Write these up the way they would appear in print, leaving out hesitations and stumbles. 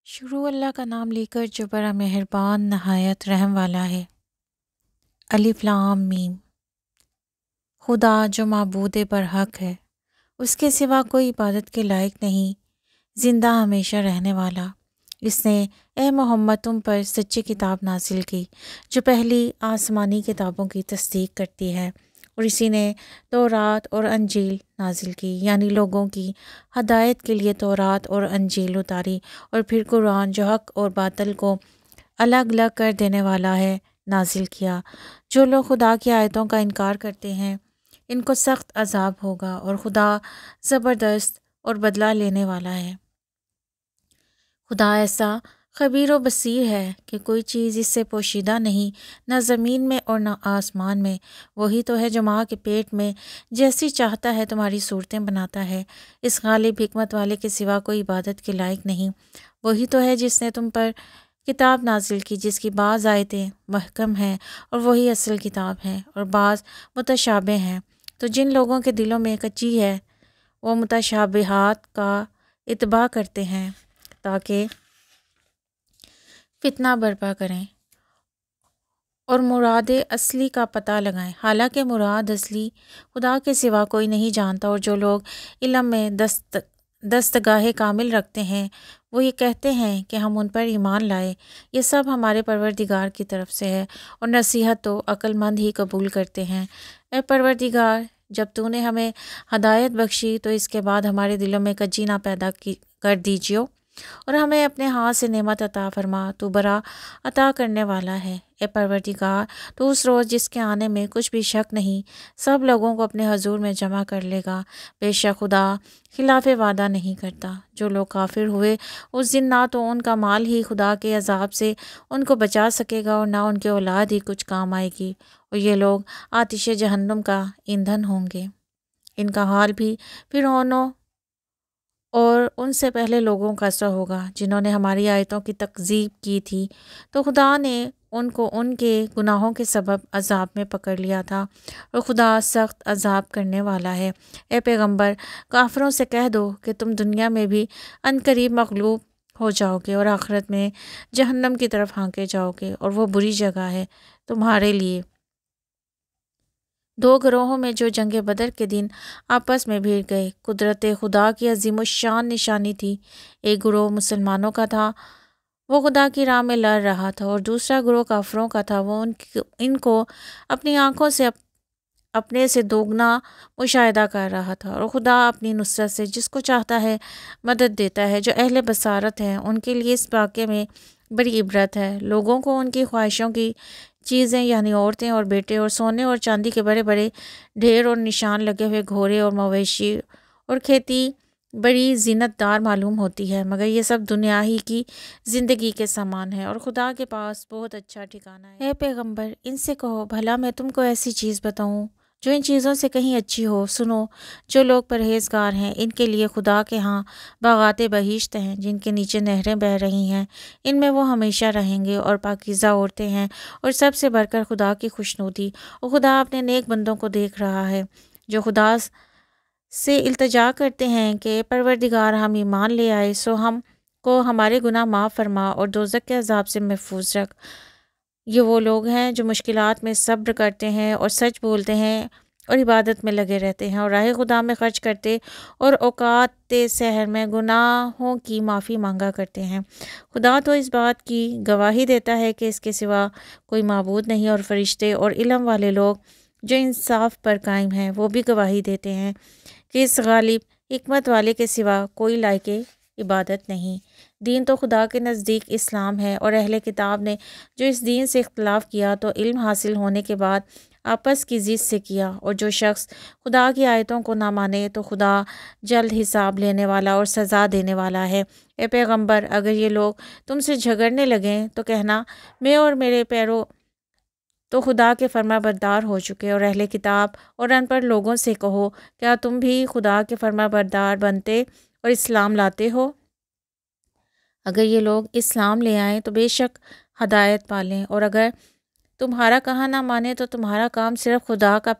شروع اللہ کا نام لے کر جو بڑا مہربان نہایت رحم والا ہے۔ الف لام میم۔ خدا جو معبود برحق ہے، اس کے سوا کوئی عبادت کے لائق نہیں، زندہ ہمیشہ رہنے والا۔ اس نے اے محمد تم پر سچی کتاب نازل کی جو پہلی آسمانی کتابوں کی تصدیق کرتی ہے، اور اسی نے تورات اور انجیل نازل کی، یعنی لوگوں کی ہدایت کے لیے تورات اور انجیل اتاری، اور پھر قرآن جو حق اور باطل کو الگ الگ کر دینے والا ہے نازل کیا۔ جو لوگ خدا کی آیتوں کا انکار کرتے ہیں ان کو سخت عذاب ہوگا، اور خدا زبردست اور بدلہ لینے والا ہے۔ خدا ایسا خبیر و بصیر ہے کہ کوئی چیز اس سے پوشیدہ نہیں، نہ زمین میں اور نہ آسمان میں۔ وہی تو ہے جو ماں کے پیٹ میں جیسی چاہتا ہے تمہاری صورتیں بناتا ہے۔ اس غالب حکمت والے کے سوا کوئی عبادت کے لائق نہیں۔ وہی تو ہے جس نے تم پر کتاب نازل کی جس کی بعض آیتیں محکم ہیں اور وہی اصل کتاب ہیں، اور بعض متشابہ ہیں۔ تو جن لوگوں کے دلوں میں کچی ہے وہ متشابہات کا اتباع کرتے ہیں تاکہ فتنہ برپا کریں اور مراد اصلی کا پتہ لگائیں، حالانکہ مراد اصلی خدا کے سوا کوئی نہیں جانتا۔ اور جو لوگ علم میں دستگاہ کامل رکھتے ہیں وہ یہ کہتے ہیں کہ ہم ان پر ایمان لائے، یہ سب ہمارے پروردگار کی طرف سے ہے، اور نصیحت تو عقل مند ہی قبول کرتے ہیں۔ اے پروردگار، جب تو نے ہمیں ہدایت بخشی تو اس کے بعد ہمارے دلوں میں کجی نہ پیدا کر دیجیو، اور ہمیں اپنے ہاتھ سے نعمت عطا فرما، تو بڑا عطا کرنے والا ہے۔ اے پروردگار، تو اس روز جس کے آنے میں کچھ بھی شک نہیں سب لوگوں کو اپنے حضور میں جمع کر لے گا۔ بے شک خدا خلاف وعدہ نہیں کرتا۔ جو لوگ کافر ہوئے اس دن نہ تو ان کا مال ہی خدا کے عذاب سے ان کو بچا سکے گا اور نہ ان کے اولاد ہی کچھ کام آئے گی، اور یہ لوگ آتش جہنم کا ایندھن ہوں گے۔ ان کا حال بھی فرعونوں اور ان سے پہلے لوگوں کا سا ہوگا جنہوں نے ہماری آیتوں کی تکذیب کی تھی، تو خدا نے ان کو ان کے گناہوں کے سبب عذاب میں پکڑ لیا تھا، اور خدا سخت عذاب کرنے والا ہے۔ اے پیغمبر، کافروں سے کہہ دو کہ تم دنیا میں بھی عنقریب مغلوب ہو جاؤ گے اور آخرت میں جہنم کی طرف ہانکے جاؤ گے، اور وہ بری جگہ ہے تمہارے لیے۔ دو گروہوں میں جو جنگ بدر کے دن آپس میں بھیڑ گئے، قدرت خدا کی عظیم الشان نشانی تھی۔ ایک گروہ مسلمانوں کا تھا، وہ خدا کی راہ میں لڑ رہا تھا، اور دوسرا گروہ کافروں کا تھا، وہ ان کو اپنی آنکھوں سے اپنے سے دوگنا مشاہدہ کر رہا تھا۔ اور خدا اپنی نصرت سے جس کو چاہتا ہے مدد دیتا ہے۔ جو اہل بصارت ہیں ان کے لیے اس واقعے میں بڑی عبرت ہے۔ لوگوں کو ان کی خواہشوں کی چیزیں یعنی عورتیں اور بیٹے اور سونے اور چاندی کے بڑے بڑے ڈھیر اور نشان لگے ہوئے گھوڑے اور مویشی اور کھیتی بڑی زینت دار معلوم ہوتی ہے، مگر یہ سب دنیا ہی کی زندگی کے سامان ہے، اور خدا کے پاس بہت اچھا ٹھکانہ ہے۔ اے پیغمبر، ان سے کہو بھلا میں تم کو ایسی چیز بتاؤں جو ان چیزوں سے کہیں اچھی ہو۔ سنو، جو لوگ پرہیزگار ہیں ان کے لیے خدا کے ہاں باغات بہشت ہیں جن کے نیچے نہریں بہہ رہی ہیں، ان میں وہ ہمیشہ رہیں گے، اور پاکیزہ عورتیں ہیں، اور سب سے بڑھ کر خدا کی خوشنودی۔ اور خدا اپنے نیک بندوں کو دیکھ رہا ہے جو خدا سے التجا کرتے ہیں کہ پروردگار ہم ایمان لے آئے سو ہم کو ہمارے گناہ معاف فرما اور دوزخ کے عذاب سے محفوظ رکھ۔ یہ وہ لوگ ہیں جو مشکلات میں صبر کرتے ہیں اور سچ بولتے ہیں اور عبادت میں لگے رہتے ہیں، اور راہ خدا میں خرچ کرتے اور اوقات سحر میں گناہوں کی معافی مانگا کرتے ہیں۔ خدا تو اس بات کی گواہی دیتا ہے کہ اس کے سوا کوئی معبود نہیں، اور فرشتے اور علم والے لوگ جو انصاف پر قائم ہیں وہ بھی گواہی دیتے ہیں کہ اس غالب حکمت والے کے سوا کوئی لائق عبادت نہیں۔ دین تو خدا کے نزدیک اسلام ہے، اور اہل کتاب نے جو اس دین سے اختلاف کیا تو علم حاصل ہونے کے بعد آپس کی ضد سے کیا، اور جو شخص خدا کی آیتوں کو نہ مانے تو خدا جلد حساب لینے والا اور سزا دینے والا ہے۔ اے پیغمبر، اگر یہ لوگ تم سے جھگڑنے لگیں تو کہنا میں اور میرے پیرو تو خدا کے فرما بردار ہو چکے، اور اہل کتاب اور ان پڑھ لوگوں سے کہو کیا تم بھی خدا کے فرما بردار بنتے اور اسلام لاتے ہو؟ اگر یہ لوگ اسلام لے آئیں تو بے شک ہدایت پالیں، اور اگر تمہارا کہا نہ مانے تو تمہارا کام صرف خدا کا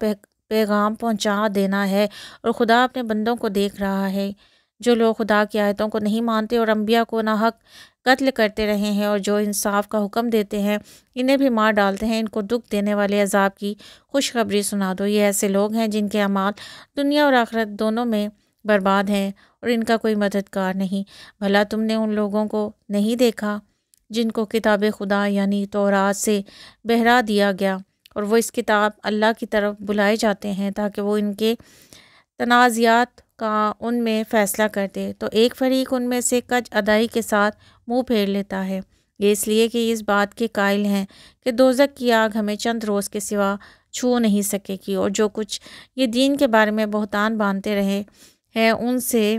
پیغام پہنچا دینا ہے، اور خدا اپنے بندوں کو دیکھ رہا ہے۔ جو لوگ خدا کی آیتوں کو نہیں مانتے اور انبیاء کو ناحق قتل کرتے رہے ہیں اور جو انصاف کا حکم دیتے ہیں انہیں بھی مار ڈالتے ہیں، ان کو دکھ دینے والے عذاب کی خوشخبری سنا دو۔ یہ ایسے لوگ ہیں جن کے اعمال دنیا اور آخرت دونوں میں برباد ہیں اور ان کا کوئی مددگار نہیں۔ بھلا تم نے ان لوگوں کو نہیں دیکھا جن کو کتاب خدا یعنی تورات سے بہرا دیا گیا اور وہ اس کتاب اللہ کی طرف بلائے جاتے ہیں تاکہ وہ ان کے تنازعات کا ان میں فیصلہ کر دے، تو ایک فریق ان میں سے کج ادائی کے ساتھ منہ پھیر لیتا ہے۔ یہ اس لیے کہ اس بات کے قائل ہیں کہ دوزخ کی آگ ہمیں چند روز کے سوا چھو نہیں سکے گی، اور جو کچھ یہ دین کے بارے میں بہتان باندھتے رہے ہیں ان سے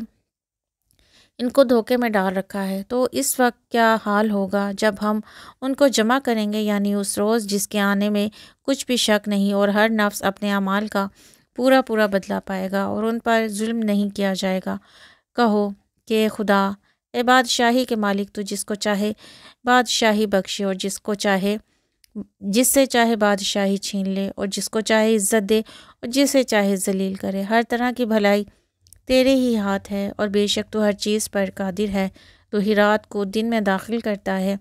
ان کو دھوکے میں ڈال رکھا ہے۔ تو اس وقت کیا حال ہوگا جب ہم ان کو جمع کریں گے، یعنی اس روز جس کے آنے میں کچھ بھی شک نہیں، اور ہر نفس اپنے اعمال کا پورا پورا بدلہ پائے گا اور ان پر ظلم نہیں کیا جائے گا۔ کہو کہ اے خدا، اے بادشاہی کے مالک، تو جس کو چاہے بادشاہی بخشے اور جس سے چاہے بادشاہی چھین لے، اور جس کو چاہے عزت دے اور جسے چاہے ذلیل کرے۔ ہر طرح کی بھلائی تیرے ہی ہاتھ ہے، اور بے شک تو ہر چیز پر قادر ہے۔ تو ہی رات کو دن میں داخل کرتا ہے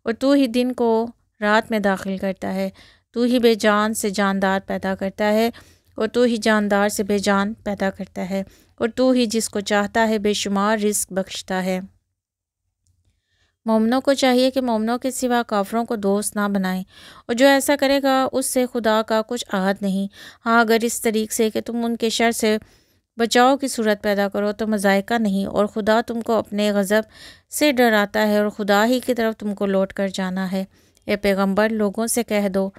اور تو ہی دن کو رات میں داخل کرتا ہے۔ تو ہی بے جان سے جاندار پیدا کرتا ہے اور تو ہی جاندار سے بے جان پیدا کرتا ہے، اور تو ہی جس کو چاہتا ہے بے شمار رزق بخشتا ہے۔ مومنوں کو چاہیے کہ مومنوں کے سوا کافروں کو دوست نہ بنائیں، اور جو ایسا کرے گا اس سے خدا کا کچھ عہد نہیں۔ ہاں، اگر اس طریق سے کہ تم ان کے شر سے بچاؤ کی صورت پیدا کرو تو مذائقہ نہیں، اور خدا تم کو اپنے غضب سے ڈراتا ہے اور خدا ہی کی طرف تم کو لوٹ کر جانا ہے۔ اے پیغمبر، لوگوں سے کہہ دو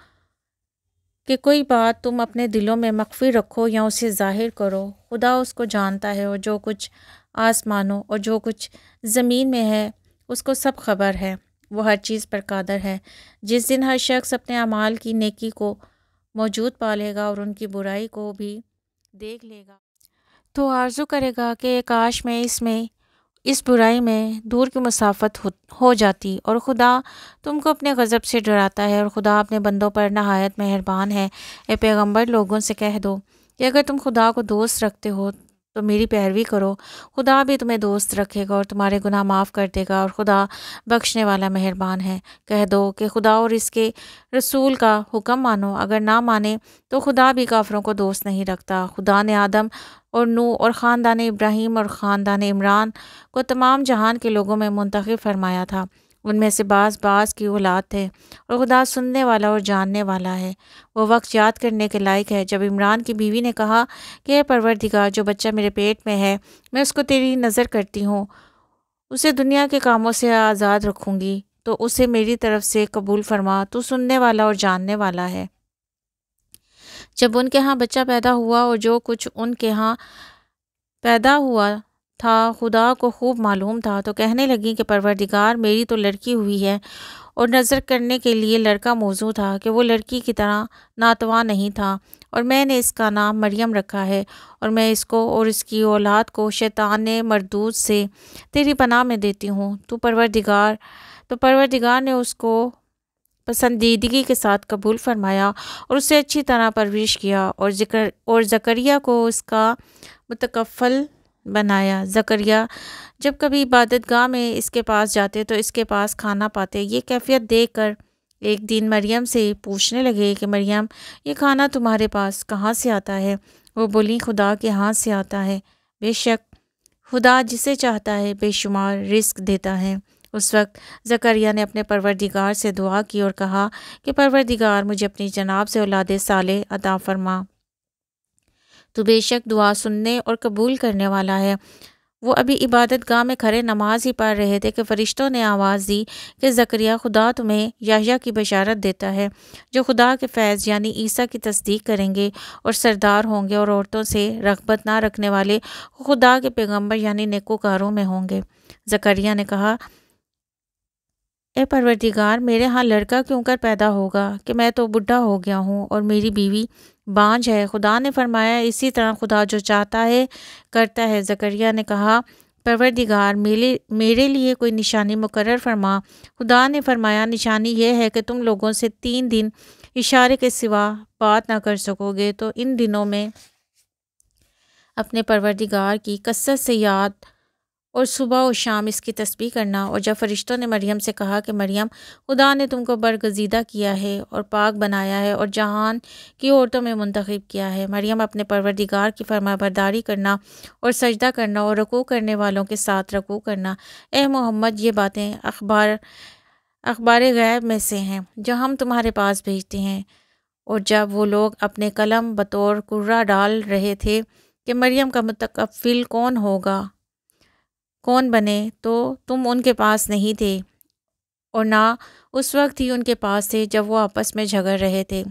کہ کوئی بات تم اپنے دلوں میں مخفی رکھو یا اسے ظاہر کرو، خدا اس کو جانتا ہے، اور جو کچھ آسمانوں اور جو کچھ زمین میں ہے اس کو سب خبر ہے۔ وہ ہر چیز پر قادر ہے۔ جس دن ہر شخص اپنے اعمال کی نیکی کو موجود پالے گا اور ان کی برائی کو بھی دیکھ لے گا تو آرزو کرے گا کہ کاش میں اس برائی میں دور کی مسافت ہو جاتی، اور خدا تم کو اپنے غضب سے ڈراتا ہے اور خدا اپنے بندوں پر نہایت مہربان ہے۔ اے پیغمبر، لوگوں سے کہہ دو کہ اگر تم خدا کو دوست رکھتے ہو تو میری پیروی کرو، خدا بھی تمہیں دوست رکھے گا اور تمہارے گناہ معاف کر دے گا، اور خدا بخشنے والا مہربان ہے۔ کہہ دو کہ خدا اور اس کے رسول کا حکم مانو، اگر نہ مانے تو خدا بھی کافروں کو دوست نہیں رکھتا۔ خدا نے آدم اور نوح اور خاندان ابراہیم اور خاندان عمران کو تمام جہان کے لوگوں میں منتخب فرمایا تھا۔ ان میں سے بعض کی اولاد تھے، اور خدا سننے والا اور جاننے والا ہے۔ وہ وقت یاد کرنے کے لائق ہے جب عمران کی بیوی نے کہا کہ اے پروردگار، جو بچہ میرے پیٹ میں ہے میں اس کو تیری نظر کرتی ہوں، اسے دنیا کے کاموں سے آزاد رکھوں گی، تو اسے میری طرف سے قبول فرما، تو سننے والا اور جاننے والا ہے۔ جب ان کے ہاں بچہ پیدا ہوا اور جو کچھ ان کے ہاں پیدا ہوا تھا خدا کو خوب معلوم تھا، تو کہنے لگیں کہ پروردگار، میری تو لڑکی ہوئی ہے، اور نظر کرنے کے لیے لڑکا موزوں تھا کہ وہ لڑکی کی طرح ناتواں نہیں تھا، اور میں نے اس کا نام مریم رکھا ہے، اور میں اس کو اور اس کی اولاد کو شیطان مردود سے تیری پناہ میں دیتی ہوں۔ تو پروردگار نے اس کو پسندیدگی کے ساتھ قبول فرمایا اور اسے اچھی طرح پرورش کیا، اور زکریا کو اس کا متکفل بنایا۔ زکریا جب کبھی عبادت گاہ میں اس کے پاس جاتے تو اس کے پاس کھانا پاتے۔ یہ کیفیت دیکھ کر ایک دن مریم سے پوچھنے لگے کہ مریم، یہ کھانا تمہارے پاس کہاں سے آتا ہے؟ وہ بولی، خدا کے ہاتھ سے آتا ہے، بے شک خدا جسے چاہتا ہے بے شمار رزق دیتا ہے۔ اس وقت زکریا نے اپنے پروردگار سے دعا کی اور کہا کہ پروردگار، مجھے اپنی جناب سے اولاد صالح عطا فرما، تو بے شک دعا سننے اور قبول کرنے والا ہے۔ وہ ابھی عبادت گاہ میں کھڑے نماز ہی پڑھ رہے تھے کہ فرشتوں نے آواز دی کہ زکریا، خدا تمہیں یحییٰ کی بشارت دیتا ہے، جو خدا کے فیض یعنی عیسیٰ کی تصدیق کریں گے اور سردار ہوں گے، اور عورتوں سے رغبت نہ رکھنے والے خدا کے پیغمبر یعنی نیکوکاروں میں ہوں گے۔ زکریا نے کہا، اے پروردگار، میرے ہاں لڑکا کیوں کر پیدا ہوگا کہ میں تو بڈھا ہو گیا ہوں اور میری بیوی بانجھ ہے؟ خدا نے فرمایا، اسی طرح خدا جو چاہتا ہے کرتا ہے۔ زکریا نے کہا، پروردگار، میرے لیے کوئی نشانی مقرر فرما۔ خدا نے فرمایا، نشانی یہ ہے کہ تم لوگوں سے 3 دن اشارے کے سوا بات نہ کر سکو گے، تو ان دنوں میں اپنے پروردگار کی کثرت سے یاد اور صبح و شام اس کی تسبیح کرنا۔ اور جب فرشتوں نے مریم سے کہا کہ مریم، خدا نے تم کو برگزیدہ کیا ہے اور پاک بنایا ہے اور جہان کی عورتوں میں منتخب کیا ہے، مریم اپنے پروردگار کی فرمانبرداری کرنا اور سجدہ کرنا اور رکوع کرنے والوں کے ساتھ رکوع کرنا۔ اے محمد، یہ باتیں اخبار غیب میں سے ہیں جو ہم تمہارے پاس بھیجتے ہیں۔ اور جب وہ لوگ اپنے قلم بطور کرہ ڈال رہے تھے کہ مریم کا متکفل کون بنے، تو تم ان کے پاس نہیں تھے، اور نہ اس وقت ہی ان کے پاس تھے جب وہ آپس میں جھگڑ رہے تھے۔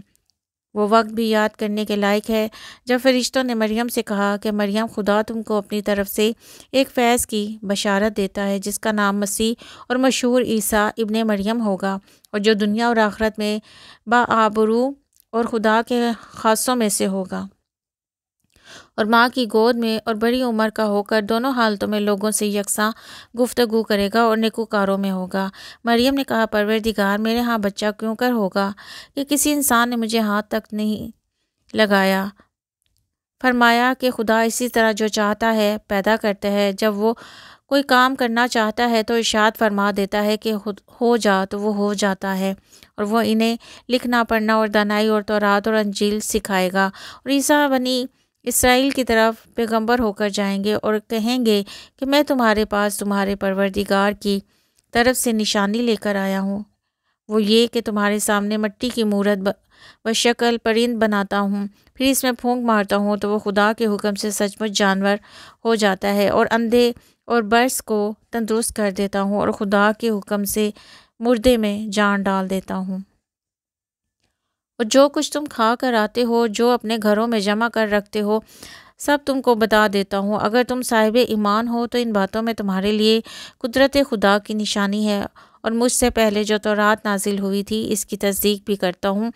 وہ وقت بھی یاد کرنے کے لائق ہے جب فرشتوں نے مریم سے کہا کہ مریم، خدا تم کو اپنی طرف سے ایک فیض کی بشارت دیتا ہے جس کا نام مسیح اور مشہور عیسیٰ ابن مریم ہوگا، اور جو دنیا اور آخرت میں باآبرو اور خدا کے خاصوں میں سے ہوگا، اور ماں کی گود میں اور بڑی عمر کا ہو کر دونوں حالتوں میں لوگوں سے یکساں گفتگو کرے گا اور نیکوکاروں میں ہوگا۔ مریم نے کہا، پروردگار، میرے ہاں بچہ کیوں کر ہوگا کہ کسی انسان نے مجھے ہاتھ تک نہیں لگایا؟ فرمایا کہ خدا اسی طرح جو چاہتا ہے پیدا کرتا ہے، جب وہ کوئی کام کرنا چاہتا ہے تو ارشاد فرما دیتا ہے کہ ہو جا تو وہ ہو جاتا ہے، اور وہ انہیں لکھنا پڑھنا اور دانائی اور تورات اور انجیل سکھائے گا۔ اور عیسیٰ بنی اسرائیل کی طرف پیغمبر ہو کر جائیں گے اور کہیں گے کہ میں تمہارے پاس تمہارے پروردگار کی طرف سے نشانی لے کر آیا ہوں، وہ یہ کہ تمہارے سامنے مٹی کی مورت بشکل پرند بناتا ہوں، پھر اس میں پھونک مارتا ہوں تو وہ خدا کے حکم سے سچ مچ جانور ہو جاتا ہے، اور اندھے اور برس کو تندرست کر دیتا ہوں، اور خدا کے حکم سے مردے میں جان ڈال دیتا ہوں۔ اور جو کچھ تم کھا کر آتے ہو، جو اپنے گھروں میں جمع کر رکھتے ہو، سب تم کو بتا دیتا ہوں۔ اگر تم صاحب ایمان ہو تو ان باتوں میں تمہارے لیے قدرت خدا کی نشانی ہے، اور مجھ سے پہلے جو تورات نازل ہوئی تھی اس کی تصدیق بھی کرتا ہوں،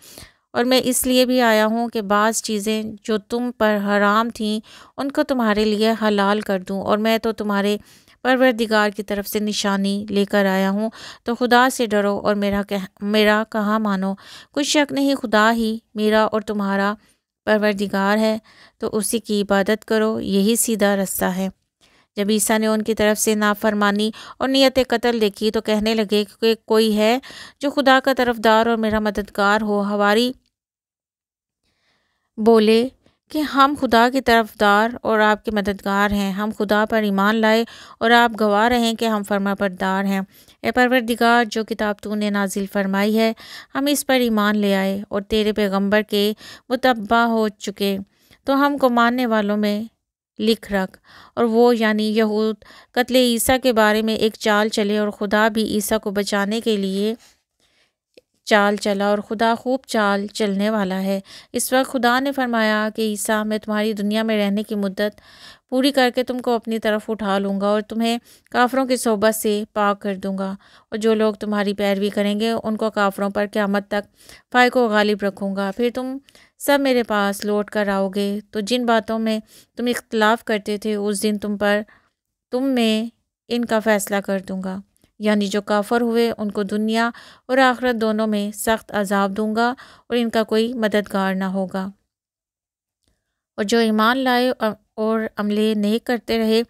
اور میں اس لیے بھی آیا ہوں کہ بعض چیزیں جو تم پر حرام تھیں ان کو تمہارے لیے حلال کر دوں، اور میں تو تمہارے پروردگار کی طرف سے نشانی لے کر آیا ہوں، تو خدا سے ڈرو اور میرا کہا مانو۔ کوئی شک نہیں، خدا ہی میرا اور تمہارا پروردگار ہے، تو اسی کی عبادت کرو، یہی سیدھا رستہ ہے۔ جب عیسیٰ نے ان کی طرف سے نافرمانی اور نیت قتل دیکھی تو کہنے لگے کہ کوئی ہے جو خدا کا طرفدار اور میرا مددگار ہو۔ حواری بولے کہ ہم خدا کی طرفدار اور آپ کے مددگار ہیں، ہم خدا پر ایمان لائے اور آپ گواہ رہیں کہ ہم فرمانبردار ہیں۔ اے پروردگار، جو کتاب تو نے نازل فرمائی ہے ہم اس پر ایمان لے آئے اور تیرے پیغمبر کے متبع ہو چکے، تو ہم کو ماننے والوں میں لکھ رکھ۔ اور وہ یعنی یہود قتل عیسیٰ کے بارے میں ایک چال چلے، اور خدا بھی عیسیٰ کو بچانے کے لیے چال چلا، اور خدا خوب چال چلنے والا ہے۔ اس وقت خدا نے فرمایا کہ عیسیٰ، میں تمہاری دنیا میں رہنے کی مدت پوری کر کے تم کو اپنی طرف اٹھا لوں گا اور تمہیں کافروں کی صحبت سے پاک کر دوں گا، اور جو لوگ تمہاری پیروی کریں گے ان کو کافروں پر قیامت تک فائق و غالب رکھوں گا۔ پھر تم سب میرے پاس لوٹ کر آؤ گے، تو جن باتوں میں تم اختلاف کرتے تھے اس دن تم میں ان کا فیصلہ کر دوں گا، یعنی جو کافر ہوئے ان کو دنیا اور آخرت دونوں میں سخت عذاب دوں گا، اور ان کا کوئی مددگار نہ ہوگا۔ اور جو ایمان لائے اور عمل نیک کرتے رہے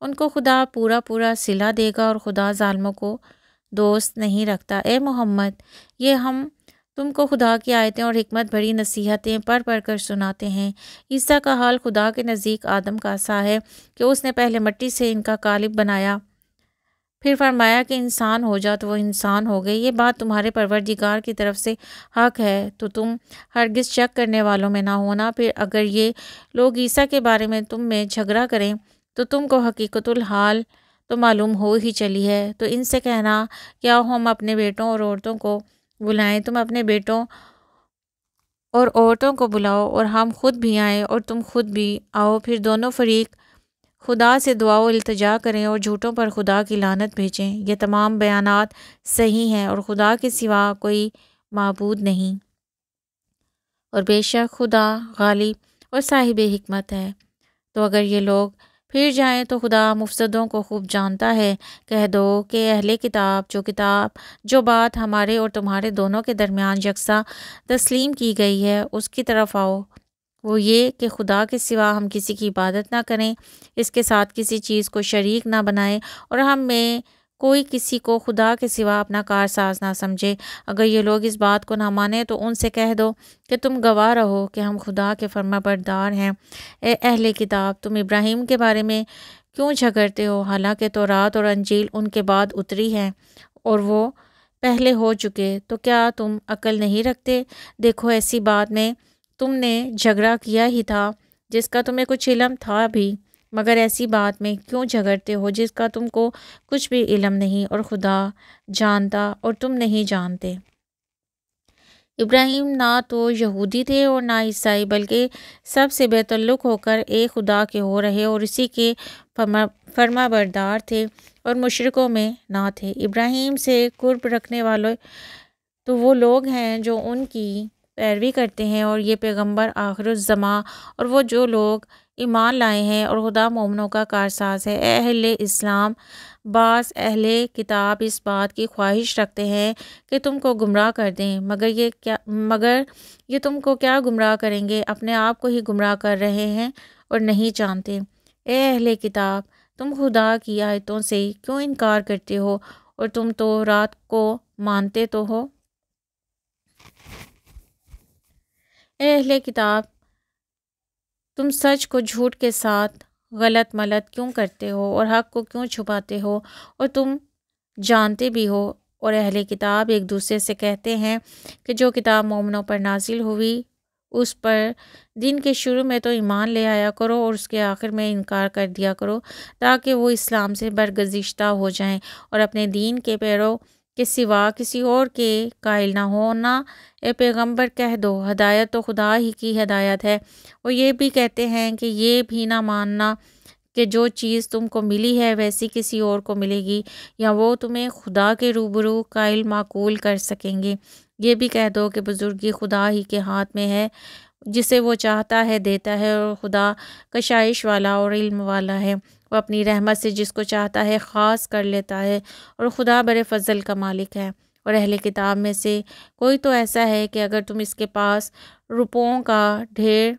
ان کو خدا پورا صلہ دے گا، اور خدا ظالموں کو دوست نہیں رکھتا۔ اے محمد، یہ ہم تم کو خدا کی آیتیں اور حکمت بھری نصیحتیں پڑھ کر سناتے ہیں۔ عیسیٰ کا حال خدا کے نزدیک آدم کا سا ہے کہ اس نے پہلے مٹی سے ان کا قالب بنایا، پھر فرمایا کہ انسان ہو جا تو وہ انسان ہو گئے۔ یہ بات تمہارے پروردگار کی طرف سے حق ہے، تو تم ہرگز شک کرنے والوں میں نہ ہونا۔ پھر اگر یہ لوگ عیسیٰ کے بارے میں تم میں جھگڑا کریں تو تم کو حقیقت الحال تو معلوم ہو ہی چلی ہے، تو ان سے کہنا کہ آؤ ہم اپنے بیٹوں اور عورتوں کو بلائیں، تم اپنے بیٹوں اور عورتوں کو بلاؤ اور ہم خود بھی آئیں اور تم خود بھی آؤ، پھر دونوں فریق خدا سے دعا و التجا کریں اور جھوٹوں پر خدا کی لعنت بھیجیں۔ یہ تمام بیانات صحیح ہیں، اور خدا کے سوا کوئی معبود نہیں، اور بے شک خدا غالب اور صاحب حکمت ہے۔ تو اگر یہ لوگ پھر جائیں تو خدا مفسدوں کو خوب جانتا ہے۔ کہہ دو کہ اہل کتاب جو بات ہمارے اور تمہارے دونوں کے درمیان یکساں تسلیم کی گئی ہے اس کی طرف آؤ، وہ یہ کہ خدا کے سوا ہم کسی کی عبادت نہ کریں، اس کے ساتھ کسی چیز کو شریک نہ بنائیں، اور ہم میں کوئی کسی کو خدا کے سوا اپنا کارساز نہ سمجھے۔ اگر یہ لوگ اس بات کو نہ مانیں تو ان سے کہہ دو کہ تم گواہ رہو کہ ہم خدا کے فرما بردار ہیں۔ اے اہل کتاب، تم ابراہیم کے بارے میں کیوں جھگڑتے ہو؟ حالانکہ تورات اور انجیل ان کے بعد اتری ہے اور وہ پہلے ہو چکے، تو کیا تم عقل نہیں رکھتے؟ دیکھو، ایسی بات میں تم نے جھگڑا کیا ہی تھا جس کا تمہیں کچھ علم تھا بھی، مگر ایسی بات میں کیوں جھگڑتے ہو جس کا تم کو کچھ بھی علم نہیں، اور خدا جانتا اور تم نہیں جانتے۔ ابراہیم نہ تو یہودی تھے اور نہ عیسائی، بلکہ سب سے بے تعلق ہو کر ایک خدا کے ہو رہے اور اسی کے فرما بردار تھے، اور مشرکوں میں نہ تھے۔ ابراہیم سے قرب رکھنے والے تو وہ لوگ ہیں جو ان کی پیروی کرتے ہیں، اور یہ پیغمبر آخر الزماں، اور وہ جو لوگ ایمان لائے ہیں، اور خدا مومنوں کا کارساز ہے۔ اے اہل اسلام، بعض اہل کتاب اس بات کی خواہش رکھتے ہیں کہ تم کو گمراہ کر دیں، مگر یہ تم کو کیا گمراہ کریں گے؟ اپنے آپ کو ہی گمراہ کر رہے ہیں اور نہیں جانتے۔ اے اہل کتاب، تم خدا کی آیتوں سے کیوں انکار کرتے ہو؟ اور تم تو رات کو مانتے تو ہو۔ اے اہل کتاب، تم سچ کو جھوٹ کے ساتھ غلط ملت کیوں کرتے ہو اور حق کو کیوں چھپاتے ہو؟ اور تم جانتے بھی ہو۔ اور اہل کتاب ایک دوسرے سے کہتے ہیں کہ جو کتاب مومنوں پر نازل ہوئی اس پر دن کے شروع میں تو ایمان لے آیا کرو اور اس کے آخر میں انکار کر دیا کرو، تاکہ وہ اسلام سے برگزشتہ ہو جائیں اور اپنے دین کے پیرو کے سوا کسی اور کے قائل نہ ہونا۔ اے پیغمبر، کہہ دو، ہدایت تو خدا ہی کی ہدایت ہے۔ وہ یہ بھی کہتے ہیں کہ یہ بھی نہ ماننا کہ جو چیز تم کو ملی ہے ویسی کسی اور کو ملے گی، یا وہ تمہیں خدا کے روبرو قائل معقول کر سکیں گے۔ یہ بھی کہہ دو کہ بزرگی خدا ہی کے ہاتھ میں ہے، جسے وہ چاہتا ہے دیتا ہے، اور خدا کشائش والا اور علم والا ہے۔ وہ اپنی رحمت سے جس کو چاہتا ہے خاص کر لیتا ہے، اور خدا بڑے فضل کا مالک ہے۔ اور اہل کتاب میں سے کوئی تو ایسا ہے کہ اگر تم اس کے پاس روپوں کا ڈھیر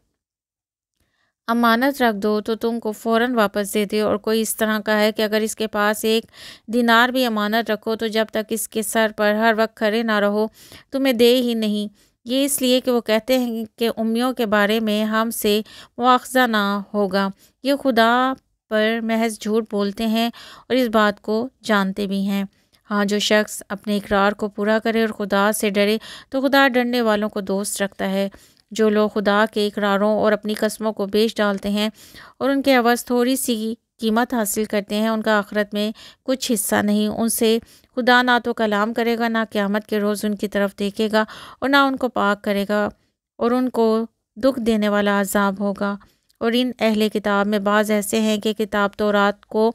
امانت رکھ دو تو تم کو فوراً واپس دے دے، اور کوئی اس طرح کا ہے کہ اگر اس کے پاس 1 دینار بھی امانت رکھو تو جب تک اس کے سر پر ہر وقت کھڑے نہ رہو تمہیں دے ہی نہیں۔ یہ اس لیے کہ وہ کہتے ہیں کہ امیوں کے بارے میں ہم سے مواخذہ نہ ہوگا۔ یہ خدا پر محض جھوٹ بولتے ہیں اور اس بات کو جانتے بھی ہیں۔ ہاں، جو شخص اپنے اقرار کو پورا کرے اور خدا سے ڈرے تو خدا ڈرنے والوں کو دوست رکھتا ہے۔ جو لوگ خدا کے اقراروں اور اپنی قسموں کو بیچ ڈالتے ہیں اور ان کے عوض تھوڑی سی قیمت حاصل کرتے ہیں، ان کا آخرت میں کچھ حصہ نہیں۔ ان سے خدا نہ تو کلام کرے گا، نہ قیامت کے روز ان کی طرف دیکھے گا، اور نہ ان کو پاک کرے گا، اور ان کو دکھ دینے والا عذاب ہوگا۔ اور ان اہل کتاب میں بعض ایسے ہیں کہ کتاب تورات کو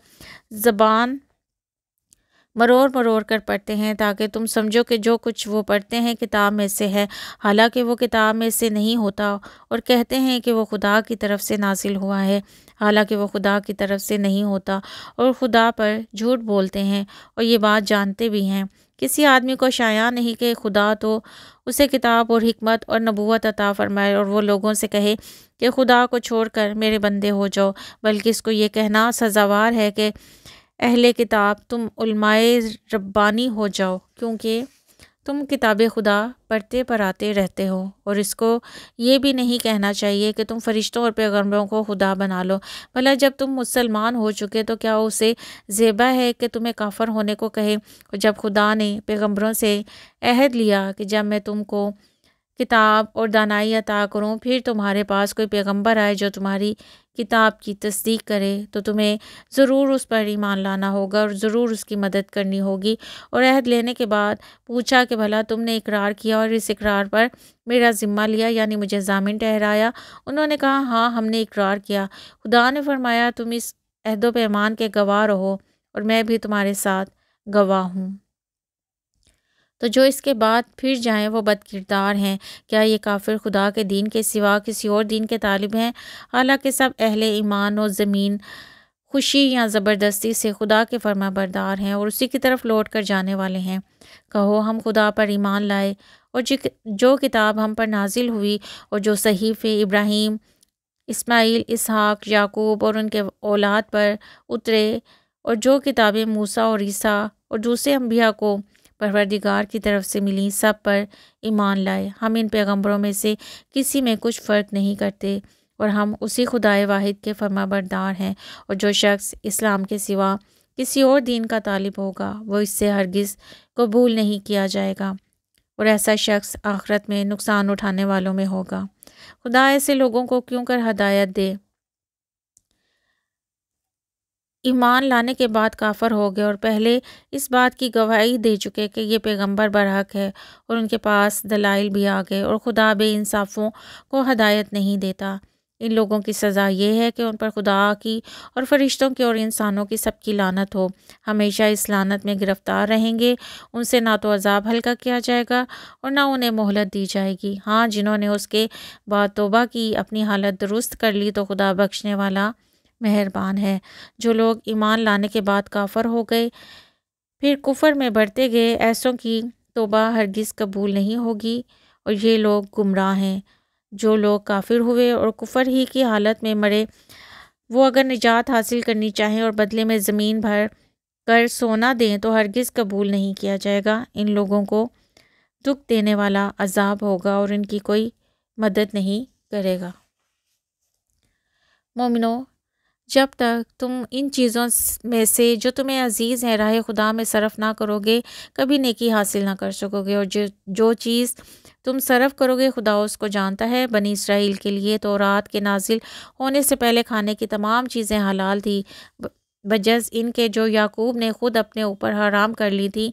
زبان مروڑ کر پڑھتے ہیں تاکہ تم سمجھو کہ جو کچھ وہ پڑھتے ہیں کتاب میں سے ہے، حالانکہ وہ کتاب میں سے نہیں ہوتا، اور کہتے ہیں کہ وہ خدا کی طرف سے نازل ہوا ہے، حالانکہ وہ خدا کی طرف سے نہیں ہوتا، اور خدا پر جھوٹ بولتے ہیں اور یہ بات جانتے بھی ہیں۔ کسی آدمی کو شایع نہیں کہ خدا تو اسے کتاب اور حکمت اور نبوت عطا فرمائے اور وہ لوگوں سے کہے کہ خدا کو چھوڑ کر میرے بندے ہو جاؤ، بلکہ اس کو یہ کہنا سزاوار ہے کہ اہل کتاب تم علماء ربانی ہو جاؤ، کیونکہ تم کتاب خدا پڑھتے پڑھاتے رہتے ہو۔ اور اس کو یہ بھی نہیں کہنا چاہیے کہ تم فرشتوں اور پیغمبروں کو خدا بنا لو۔ بھلا جب تم مسلمان ہو چکے تو کیا اسے زیبا ہے کہ تمہیں کافر ہونے کو کہے؟ اور جب خدا نے پیغمبروں سے عہد لیا کہ جب میں تم کو کتاب اور دانائی عطا کروں، پھر تمہارے پاس کوئی پیغمبر آئے جو تمہاری کتاب کی تصدیق کرے، تو تمہیں ضرور اس پر ایمان لانا ہوگا اور ضرور اس کی مدد کرنی ہوگی۔ اور عہد لینے کے بعد پوچھا کہ بھلا تم نے اقرار کیا اور اس اقرار پر میرا ذمہ لیا، یعنی مجھے ضامن ٹھہرایا؟ انہوں نے کہا، ہاں، ہم نے اقرار کیا۔ خدا نے فرمایا، تم اس عہد و پیمان کے گواہ رہو اور میں بھی تمہارے ساتھ گواہ ہوں۔ تو جو اس کے بعد پھر جائیں وہ بد کردار ہیں۔ کیا یہ کافر خدا کے دین کے سوا کسی اور دین کے طالب ہیں؟ حالانکہ سب اہل ایمان و زمین خوشی یا زبردستی سے خدا کے فرما بردار ہیں اور اسی کی طرف لوٹ کر جانے والے ہیں۔ کہو ہم خدا پر ایمان لائے اور جو کتاب ہم پر نازل ہوئی اور جو صحیفے ابراہیم، اسماعیل، اسحاق، یعقوب اور ان کے اولاد پر اترے اور جو کتابیں موسیٰ اور عیسیٰ اور دوسرے انبیاء کو پروردگار کی طرف سے ملیں، سب پر ایمان لائے۔ ہم ان پیغمبروں میں سے کسی میں کچھ فرق نہیں کرتے اور ہم اسی خدائے واحد کے فرما بردار ہیں، اور جو شخص اسلام کے سوا کسی اور دین کا طالب ہوگا وہ اس سے ہرگز قبول نہیں کیا جائے گا، اور ایسا شخص آخرت میں نقصان اٹھانے والوں میں ہوگا۔ خدا ایسے لوگوں کو کیوں کر ہدایت دے؟ ایمان لانے کے بعد کافر ہو گئے اور پہلے اس بات کی گواہی دے چکے کہ یہ پیغمبر برحق ہے، اور ان کے پاس دلائل بھی آ گئے، اور خدا بے انصافوں کو ہدایت نہیں دیتا۔ ان لوگوں کی سزا یہ ہے کہ ان پر خدا کی اور فرشتوں کی اور انسانوں کی سب کی لعنت ہو، ہمیشہ اس لعنت میں گرفتار رہیں گے۔ ان سے نہ تو عذاب ہلکا کیا جائے گا اور نہ انہیں مہلت دی جائے گی۔ ہاں، جنہوں نے اس کے بعد توبہ کی، اپنی حالت درست کر لی، تو خدا بخشنے والا مہربان ہے۔ جو لوگ ایمان لانے کے بعد کافر ہو گئے پھر کفر میں بڑھتے گئے، ایسوں کی توبہ ہرگز قبول نہیں ہوگی، اور یہ لوگ گمراہ ہیں۔ جو لوگ کافر ہوئے اور کفر ہی کی حالت میں مرے، وہ اگر نجات حاصل کرنی چاہیں اور بدلے میں زمین بھر کر سونا دیں تو ہرگز قبول نہیں کیا جائے گا۔ ان لوگوں کو دکھ دینے والا عذاب ہوگا اور ان کی کوئی مدد نہیں کرے گا۔ مومنو، جب تک تم ان چیزوں میں سے جو تمہیں عزیز ہیں راہ خدا میں صرف نہ کرو گے، کبھی نیکی حاصل نہ کر سکو گے، اور جو چیز تم صرف کرو گے خدا اس کو جانتا ہے۔ بنی اسرائیل کے لیے تورات کے نازل ہونے سے پہلے کھانے کی تمام چیزیں حلال تھی، بجز ان کے جو یعقوب نے خود اپنے اوپر حرام کر لی تھی۔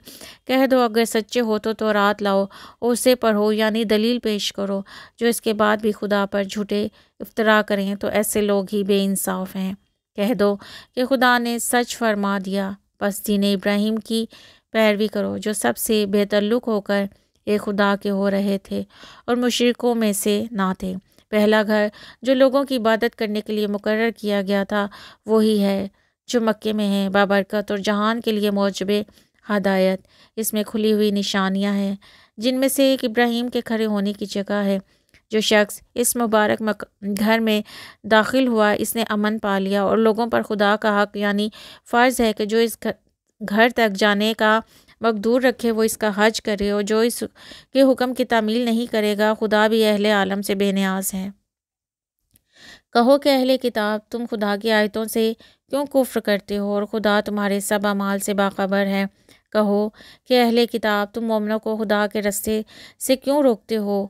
کہہ دو اگر سچے ہو تو تورات لاؤ اور اسے پڑھو، یعنی دلیل پیش کرو۔ جو اس کے بعد بھی خدا پر جھوٹے افطرا کریں تو ایسے لوگ ہی بے انصاف ہیں۔ کہہ دو کہ خدا نے سچ فرما دیا، پس دین ابراہیم کی پیروی کرو، جو سب سے بے تعلق ہو کر ایک خدا کے ہو رہے تھے اور مشرکوں میں سے نہ تھے۔ پہلا گھر جو لوگوں کی عبادت کرنے کے لیے مقرر کیا گیا تھا وہی ہے جو مکے میں ہے، بابرکت اور جہان کے لیے موجب ہدایت۔ اس میں کھلی ہوئی نشانیاں ہیں، جن میں سے ایک ابراہیم کے کھڑے ہونے کی جگہ ہے۔ جو شخص اس مبارک گھر میں داخل ہوا، اس نے امن پا لیا، اور لوگوں پر خدا کا حق یعنی فرض ہے کہ جو اس گھر تک جانے کا مقدور رکھے وہ اس کا حج کرے، اور جو اس کے حکم کی تعمیل نہیں کرے گا خدا بھی اہل عالم سے بے نیاز ہے۔ کہو کہ اہل کتاب، تم خدا کی آیتوں سے کیوں کفر کرتے ہو اور خدا تمہارے سب اعمال سے باخبر ہے۔ کہو کہ اہل کتاب، تم مومنوں کو خدا کے رستے سے کیوں روکتے ہو،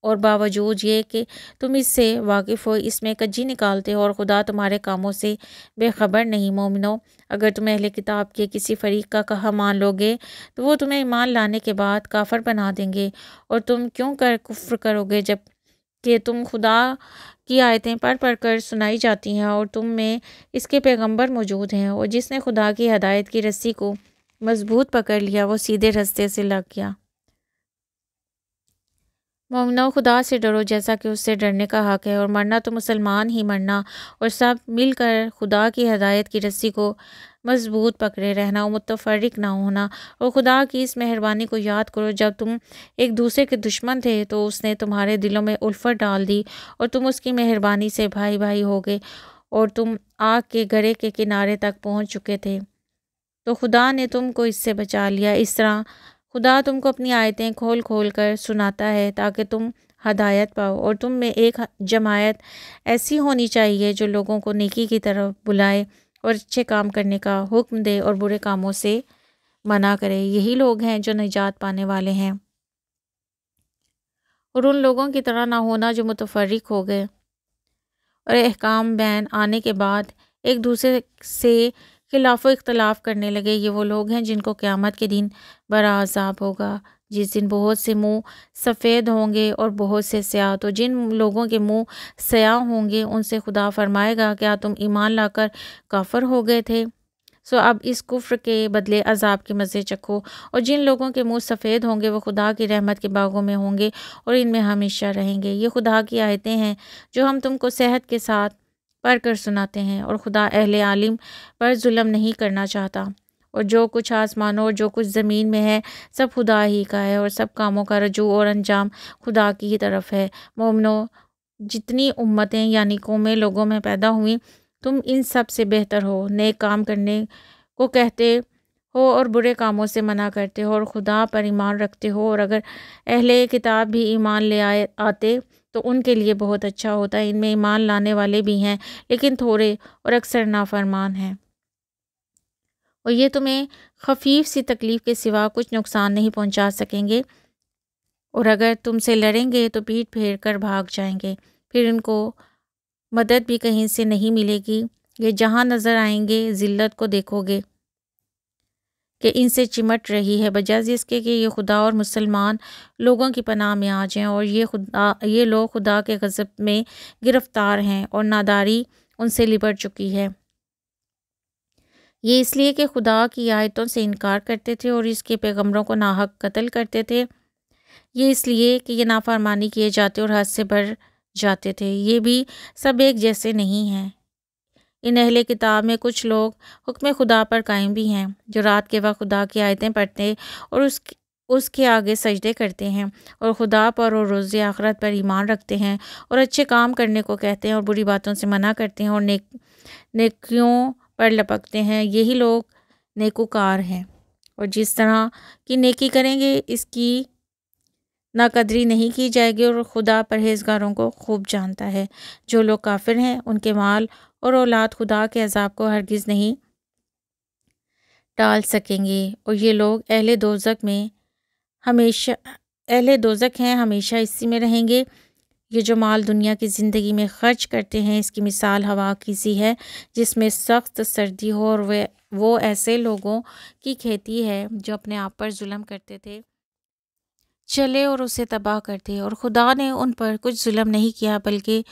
اور باوجود یہ کہ تم اس سے واقف ہو اس میں کجی نکالتے ہو، اور خدا تمہارے کاموں سے بے خبر نہیں۔ مومنو، اگر تم اہل کتاب کے کسی فریق کا کہا مان لو گے تو وہ تمہیں ایمان لانے کے بعد کافر بنا دیں گے، اور تم کیوں کر کفر کرو گے جب کہ تم خدا کی آیتیں پڑھ کر سنائی جاتی ہیں اور تم میں اس کے پیغمبر موجود ہیں، اور جس نے خدا کی ہدایت کی رسی کو مضبوط پکڑ لیا وہ سیدھے رستے سے لگ گیا۔ مومنو، خدا سے ڈرو جیسا کہ اس سے ڈرنے کا حق ہے، اور مرنا تو مسلمان ہی مرنا، اور سب مل کر خدا کی ہدایت کی رسی کو مضبوط پکڑے رہنا اور متفرق نہ ہونا۔ اور خدا کی اس مہربانی کو یاد کرو، جب تم ایک دوسرے کے دشمن تھے تو اس نے تمہارے دلوں میں الفت ڈال دی، اور تم اس کی مہربانی سے بھائی بھائی ہو گئے، اور تم آگ کے گرے کے کنارے تک پہنچ چکے تھے، تو خدا نے تم کو اس سے بچا لیا۔ اس طرح خدا تم کو اپنی آیتیں کھول کھول کر سناتا ہے تاکہ تم ہدایت پاؤ، اور تم میں ایک جماعت ایسی ہونی چاہیے جو لوگوں کو نیکی کی طرف بلائے اور اچھے کام کرنے کا حکم دے اور برے کاموں سے منع کرے۔ یہی لوگ ہیں جو نجات پانے والے ہیں، اور ان لوگوں کی طرح نہ ہونا جو متفرق ہو گئے اور احکام بین آنے کے بعد ایک دوسرے سے خلاف و اختلاف کرنے لگے۔ یہ وہ لوگ ہیں جن کو قیامت کے دن بڑا عذاب ہوگا، جس دن بہت سے منہ سفید ہوں گے اور بہت سے سیاہ۔ تو جن لوگوں کے منہ سیاہ ہوں گے ان سے خدا فرمائے گا، کیا تم ایمان لا کر کافر ہو گئے تھے؟ سو اب اس کفر کے بدلے عذاب کے مزے چکھو۔ اور جن لوگوں کے منہ سفید ہوں گے وہ خدا کی رحمت کے باغوں میں ہوں گے اور ان میں ہمیشہ رہیں گے۔ یہ خدا کی آیتیں ہیں جو ہم تم کو صحت کے ساتھ پڑھ کر سناتے ہیں، اور خدا اہل عالم پر ظلم نہیں کرنا چاہتا، اور جو کچھ آسمانوں اور جو کچھ زمین میں ہے سب خدا ہی کا ہے، اور سب کاموں کا رجوع اور انجام خدا کی ہی طرف ہے۔ مومنو، جتنی امتیں یعنی قومیں لوگوں میں پیدا ہوئیں، تم ان سب سے بہتر ہو، نیک کام کرنے کو کہتے ہو اور برے کاموں سے منع کرتے ہو، اور خدا پر ایمان رکھتے ہو، اور اگر اہل کتاب بھی ایمان لے آتے تو ان کے لیے بہت اچھا ہوتا ہے۔ ان میں ایمان لانے والے بھی ہیں لیکن تھوڑے، اور اکثر نافرمان ہیں، اور یہ تمہیں خفیف سی تکلیف کے سوا کچھ نقصان نہیں پہنچا سکیں گے، اور اگر تم سے لڑیں گے تو پیٹھ پھیر کر بھاگ جائیں گے، پھر ان کو مدد بھی کہیں سے نہیں ملے گی۔ یہ جہاں نظر آئیں گے ذلت کو دیکھو گے کہ ان سے چمٹ رہی ہے، بجائے اس کے کہ یہ خدا اور مسلمان لوگوں کی پناہ میں آ جائیں، اور یہ لوگ خدا کے غضب میں گرفتار ہیں، اور ناداری ان سے لپٹ چکی ہے۔ یہ اس لیے کہ خدا کی آیتوں سے انکار کرتے تھے اور اس کے پیغمبروں کو ناحق قتل کرتے تھے۔ یہ اس لیے کہ یہ نافرمانی کیے جاتے اور حد سے بڑھ جاتے تھے۔ یہ بھی سب ایک جیسے نہیں ہیں۔ ان اہل کتاب میں کچھ لوگ حکم خدا پر قائم بھی ہیں، جو رات کے وقت خدا کی آیتیں پڑھتے اور اس کے آگے سجدے کرتے ہیں، اور خدا پر اور روز آخرت پر ایمان رکھتے ہیں، اور اچھے کام کرنے کو کہتے ہیں اور بری باتوں سے منع کرتے ہیں، اور نیکیوں پر لپکتے ہیں۔ یہی لوگ نیکوکار ہیں، اور جس طرح کی نیکی کریں گے اس کی ناقدری نہیں کی جائے گی، اور خدا پرہیزگاروں کو خوب جانتا ہے۔ جو لوگ کافر ہیں ان کے مال اور اولاد خدا کے عذاب کو ہرگز نہیں ٹال سکیں گے، اور یہ لوگ اہل دوزخ ہیں، ہمیشہ اسی میں رہیں گے۔ یہ جو مال دنیا کی زندگی میں خرچ کرتے ہیں اس کی مثال ہوا کی سی ہے جس میں سخت سردی ہو، اور وہ ایسے لوگوں کی کھیتی ہے جو اپنے آپ پر ظلم کرتے تھے چلے اور اسے تباہ کرتے، اور خدا نے ان پر کچھ ظلم نہیں کیا بلکہ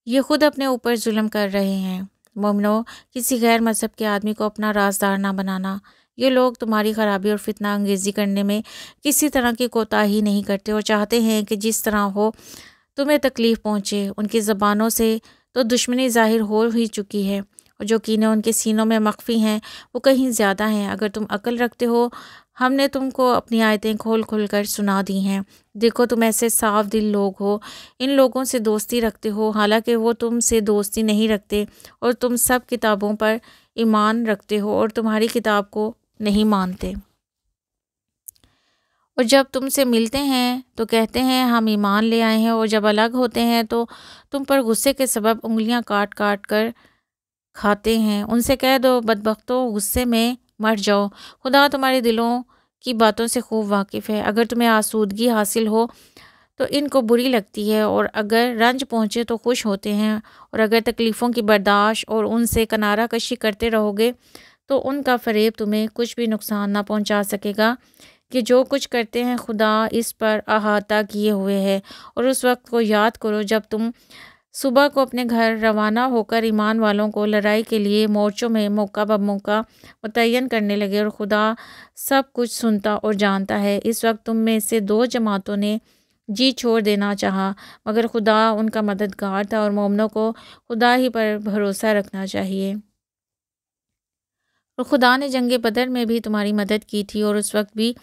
یہ خود اپنے اوپر ظلم کر رہے ہیں۔ مومنو، کسی غیر مذہب کے آدمی کو اپنا رازدار نہ بنانا۔ یہ لوگ تمہاری خرابی اور فتنہ انگیزی کرنے میں کسی طرح کی کوتاہی نہیں کرتے، اور چاہتے ہیں کہ جس طرح ہو تمہیں تکلیف پہنچے۔ ان کی زبانوں سے تو دشمنی ظاہر ہو ہی چکی ہے، اور جو کینے ان کے سینوں میں مخفی ہیں وہ کہیں زیادہ ہیں۔ اگر تم عقل رکھتے ہو، ہم نے تم کو اپنی آیتیں کھول کھول کر سنا دی ہیں۔ دیکھو، تم ایسے صاف دل لوگ ہو، ان لوگوں سے دوستی رکھتے ہو حالانکہ وہ تم سے دوستی نہیں رکھتے، اور تم سب کتابوں پر ایمان رکھتے ہو اور تمہاری کتاب کو نہیں مانتے، اور جب تم سے ملتے ہیں تو کہتے ہیں ہم ایمان لے آئے ہیں، اور جب الگ ہوتے ہیں تو تم پر غصے کے سبب انگلیاں کاٹ کاٹ کر کھاتے ہیں۔ ان سے کہہ دو، بدبختو، غصے میں مر جاؤ، خدا تمہارے دلوں کی باتوں سے خوب واقف ہے۔ اگر تمہیں آسودگی حاصل ہو تو ان کو بری لگتی ہے، اور اگر رنج پہنچے تو خوش ہوتے ہیں، اور اگر تکلیفوں کی برداشت اور ان سے کنارہ کشی کرتے رہو گے تو ان کا فریب تمہیں کچھ بھی نقصان نہ پہنچا سکے گا، کہ جو کچھ کرتے ہیں خدا اس پر احاطہ کیے ہوئے ہے۔ اور اس وقت کو یاد کرو جب تم صبح کو اپنے گھر روانہ ہو کر ایمان والوں کو لڑائی کے لیے مورچوں میں موقع بہ موقع متعین کرنے لگے، اور خدا سب کچھ سنتا اور جانتا ہے۔ اس وقت تم میں سے 2 جماعتوں نے جی چھوڑ دینا چاہا، مگر خدا ان کا مددگار تھا، اور مومنوں کو خدا ہی پر بھروسہ رکھنا چاہیے۔ اور خدا نے جنگ بدر میں بھی تمہاری مدد کی تھی، اور اس وقت بھی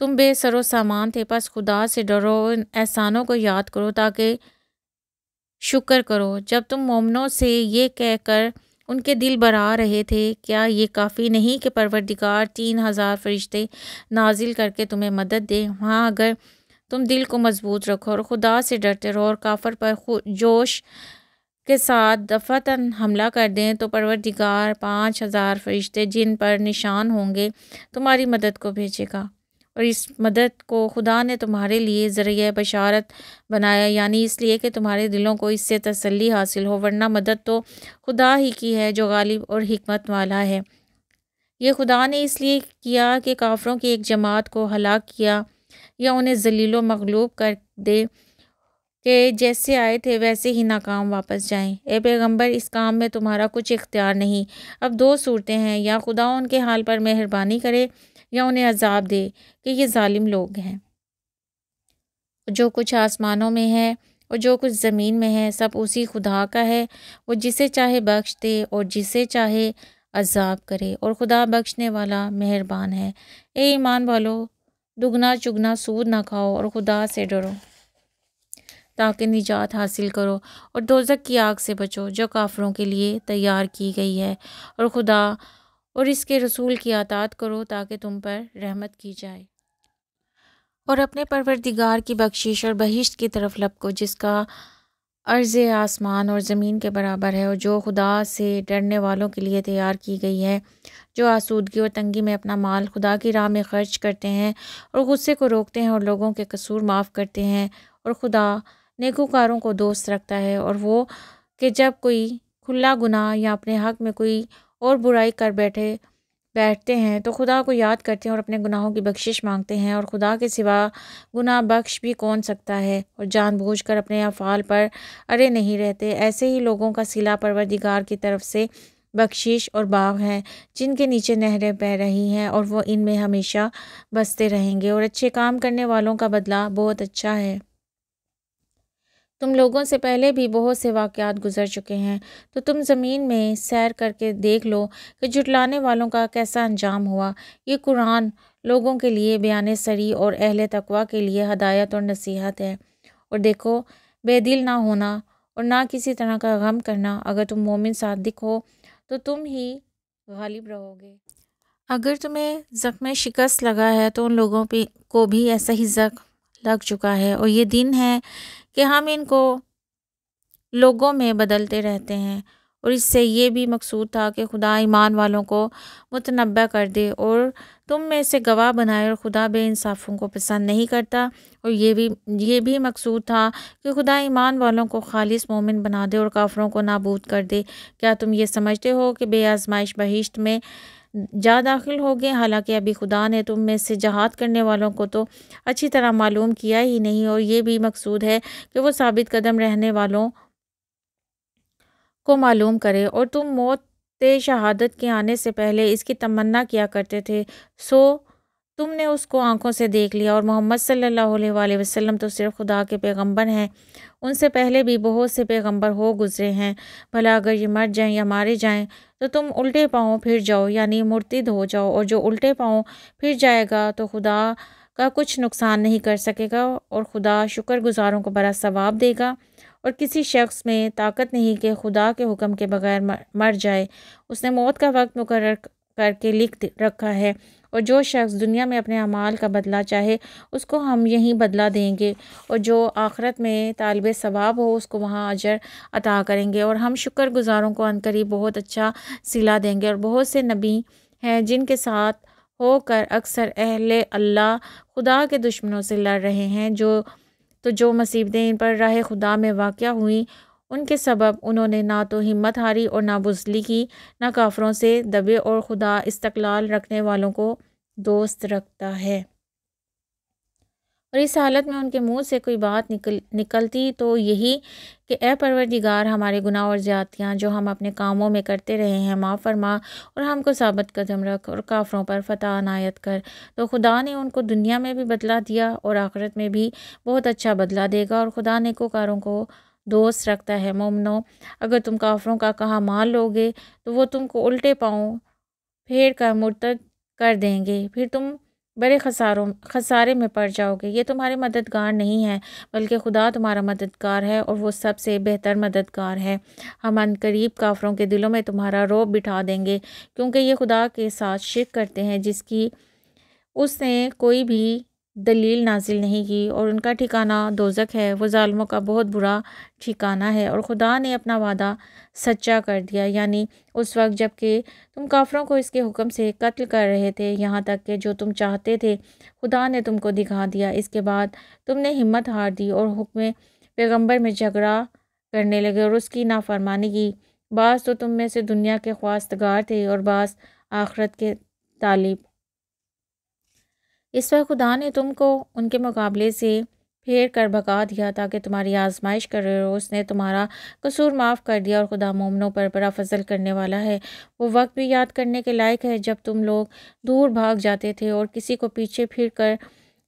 تم بے سر و سامان تھے، پس خدا سے ڈرو، ان احسانوں کو یاد کرو تاکہ شکر کرو۔ جب تم مومنوں سے یہ کہہ کر ان کے دل بھرا رہے تھے، کیا یہ کافی نہیں کہ پروردگار 3000 فرشتے نازل کر کے تمہیں مدد دے؟ ہاں، اگر تم دل کو مضبوط رکھو اور خدا سے ڈرتے رہو اور کافر پر جوش کے ساتھ دفعتاً حملہ کر دیں تو پروردگار 5000 فرشتے جن پر نشان ہوں گے تمہاری مدد کو بھیجے گا، اور اس مدد کو خدا نے تمہارے لیے ذریعہ بشارت بنایا، یعنی اس لیے کہ تمہارے دلوں کو اس سے تسلی حاصل ہو، ورنہ مدد تو خدا ہی کی ہے جو غالب اور حکمت والا ہے۔ یہ خدا نے اس لیے کیا کہ کافروں کی ایک جماعت کو ہلاک کیا یا انہیں ذلیل و مغلوب کر دے کہ جیسے آئے تھے ویسے ہی ناکام واپس جائیں۔ اے پیغمبر، اس کام میں تمہارا کچھ اختیار نہیں۔ اب 2 صورتیں ہیں، یا خدا ان کے حال پر مہربانی کرے یا انہیں عذاب دے کہ یہ ظالم لوگ ہیں۔ جو کچھ آسمانوں میں ہے اور جو کچھ زمین میں ہے سب اسی خدا کا ہے، وہ جسے چاہے بخش دے اور جسے چاہے عذاب کرے، اور خدا بخشنے والا مہربان ہے۔ اے ایمان والو، دگنا چگنا سود نہ کھاؤ اور خدا سے ڈرو تاکہ نجات حاصل کرو اور دوزخ کی آگ سے بچو جو کافروں کے لیے تیار کی گئی ہے، اور خدا اور اس کے رسول کی اطاعت کرو تاکہ تم پر رحمت کی جائے، اور اپنے پروردگار کی بخشش اور بہشت کی طرف لپکو جس کا عرض آسمان اور زمین کے برابر ہے، اور جو خدا سے ڈرنے والوں کے لیے تیار کی گئی ہے، جو آسودگی اور تنگی میں اپنا مال خدا کی راہ میں خرچ کرتے ہیں اور غصے کو روکتے ہیں اور لوگوں کے قصور معاف کرتے ہیں، اور خدا نیکوکاروں کو دوست رکھتا ہے، اور وہ کہ جب کوئی کھلا گناہ یا اپنے حق میں کوئی اور برائی کر بیٹھتے ہیں تو خدا کو یاد کرتے ہیں اور اپنے گناہوں کی بخشش مانگتے ہیں، اور خدا کے سوا گناہ بخش بھی کون سکتا ہے، اور جان بوجھ کر اپنے افعال پر اڑے نہیں رہتے۔ ایسے ہی لوگوں کا صلہ پروردگار کی طرف سے بخشش اور باغ ہیں جن کے نیچے نہریں بہہ رہی ہیں، اور وہ ان میں ہمیشہ بستے رہیں گے، اور اچھے کام کرنے والوں کا بدلہ بہت اچھا ہے۔ تم لوگوں سے پہلے بھی بہت سے واقعات گزر چکے ہیں، تو تم زمین میں سیر کر کے دیکھ لو کہ جھٹلانے والوں کا کیسا انجام ہوا۔ یہ قرآن لوگوں کے لیے بیان سری اور اہل تقویٰ کے لیے ہدایت اور نصیحت ہے۔ اور دیکھو، بے دل نہ ہونا اور نہ کسی طرح کا غم کرنا، اگر تم مومن صادق ہو تو تم ہی غالب رہو گے۔ اگر تمہیں زخم شکست لگا ہے تو ان لوگوں کو بھی ایسا ہی زخم لگ چکا ہے، اور یہ دن ہے کہ ہم ان کو لوگوں میں بدلتے رہتے ہیں، اور اس سے یہ بھی مقصود تھا کہ خدا ایمان والوں کو متنبع کر دے اور تم میں سے گواہ بنائے، اور خدا بے انصافوں کو پسند نہیں کرتا، اور یہ بھی مقصود تھا کہ خدا ایمان والوں کو خالص مومن بنا دے اور کافروں کو نابود کر دے۔ کیا تم یہ سمجھتے ہو کہ بے آزمائش بہشت میں جا داخل ہوگے، حالانکہ ابھی خدا نے تم میں سے جہاد کرنے والوں کو تو اچھی طرح معلوم کیا ہی نہیں، اور یہ بھی مقصود ہے کہ وہ ثابت قدم رہنے والوں کو معلوم کرے، اور تم موت شہادت کے آنے سے پہلے اس کی تمنا کیا کرتے تھے، سو تم نے اس کو آنکھوں سے دیکھ لیا، اور محمد صلی اللہ علیہ وآلہ وسلم تو صرف خدا کے پیغمبر ہیں، ان سے پہلے بھی بہت سے پیغمبر ہو گزرے ہیں، بھلا اگر یہ مر جائیں یا مارے جائیں تو تم الٹے پاؤں پھر جاؤ، یعنی مرتد ہو جاؤ، اور جو الٹے پاؤں پھر جائے گا تو خدا کا کچھ نقصان نہیں کر سکے گا، اور خدا شکر گزاروں کو بڑا ثواب دے گا۔ اور کسی شخص میں طاقت نہیں کہ خدا کے حکم کے بغیر مر جائے، اس نے موت کا وقت مقرر کر کے لکھ رکھا ہے، اور جو شخص دنیا میں اپنے اعمال کا بدلہ چاہے اس کو ہم یہیں بدلہ دیں گے، اور جو آخرت میں طالب ثواب ہو اس کو وہاں اجر عطا کریں گے، اور ہم شکر گزاروں کو عنقریب بہت اچھا صلہ دیں گے۔ اور بہت سے نبی ہیں جن کے ساتھ ہو کر اکثر اہل اللہ خدا کے دشمنوں سے لڑ رہے ہیں، جو مصیبتیں ان پر راہ خدا میں واقع ہوئیں ان کے سبب انہوں نے نہ تو ہمت ہاری اور نہ بزدلی کی، نہ کافروں سے دبے، اور خدا استقلال رکھنے والوں کو دوست رکھتا ہے۔ اور اس حالت میں ان کے منہ سے کوئی بات نکلتی تو یہی کہ اے پروردگار، ہمارے گناہ اور زیادتیاں جو ہم اپنے کاموں میں کرتے رہے ہیں معاف فرما، اور ہم کو ثابت قدم رکھ اور کافروں پر فتح عنایت کر۔ تو خدا نے ان کو دنیا میں بھی بدلہ دیا اور آخرت میں بھی بہت اچھا بدلہ دے گا، اور خدا نیکوکاروں کو دوست رکھتا ہے۔ مومنو، اگر تم کافروں کا کہا مان لو گے تو وہ تم کو الٹے پاؤں پھیر کر مرتد کر دیں گے، پھر تم بڑے خسارے میں پڑ جاؤ گے۔ یہ تمہارے مددگار نہیں ہے بلکہ خدا تمہارا مددگار ہے، اور وہ سب سے بہتر مددگار ہے۔ ہم عنقریب کافروں کے دلوں میں تمہارا رعب بٹھا دیں گے، کیونکہ یہ خدا کے ساتھ شرک کرتے ہیں جس کی اس نے کوئی بھی دلیل نازل نہیں کی، اور ان کا ٹھکانہ دوزخ ہے، وہ ظالموں کا بہت برا ٹھکانہ ہے۔ اور خدا نے اپنا وعدہ سچا کر دیا، یعنی اس وقت جب کہ تم کافروں کو اس کے حکم سے قتل کر رہے تھے، یہاں تک کہ جو تم چاہتے تھے خدا نے تم کو دکھا دیا۔ اس کے بعد تم نے ہمت ہار دی اور حکم پیغمبر میں جھگڑا کرنے لگے اور اس کی نافرمانی کی۔ بعض تو تم میں سے دنیا کے خواستگار تھے اور بعض آخرت کے طالب۔ اس وقت خدا نے تم کو ان کے مقابلے سے پھیر کر بھگا دیا تاکہ تمہاری آزمائش کر رہے ہو۔ اس نے تمہارا قصور معاف کر دیا، اور خدا مومنوں پر بڑا فضل کرنے والا ہے۔ وہ وقت بھی یاد کرنے کے لائق ہے جب تم لوگ دور بھاگ جاتے تھے اور کسی کو پیچھے پھر کر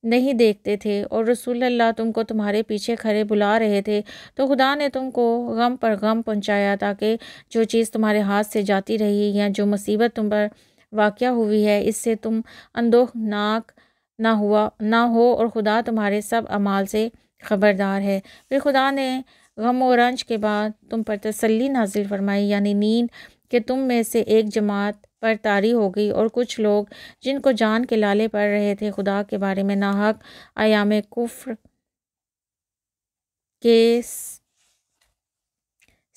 نہیں دیکھتے تھے اور رسول اللہ تم کو تمہارے پیچھے کھڑے بلا رہے تھے تو خدا نے تم کو غم پر غم پہنچایا تاکہ جو چیز تمہارے ہاتھ سے جاتی رہی یا جو مصیبت تم پر واقع ہوئی ہے اس سے تم اندوہناک نہ ہو، اور خدا تمہارے سب اعمال سے خبردار ہے۔ پھر خدا نے غم و رنج کے بعد تم پر تسلی نازل فرمائی، یعنی نیند، کہ تم میں سے ایک جماعت پر طاری ہو گئی، اور کچھ لوگ جن کو جان کے لالے پڑ رہے تھے خدا کے بارے میں ناحق ایام کفر کے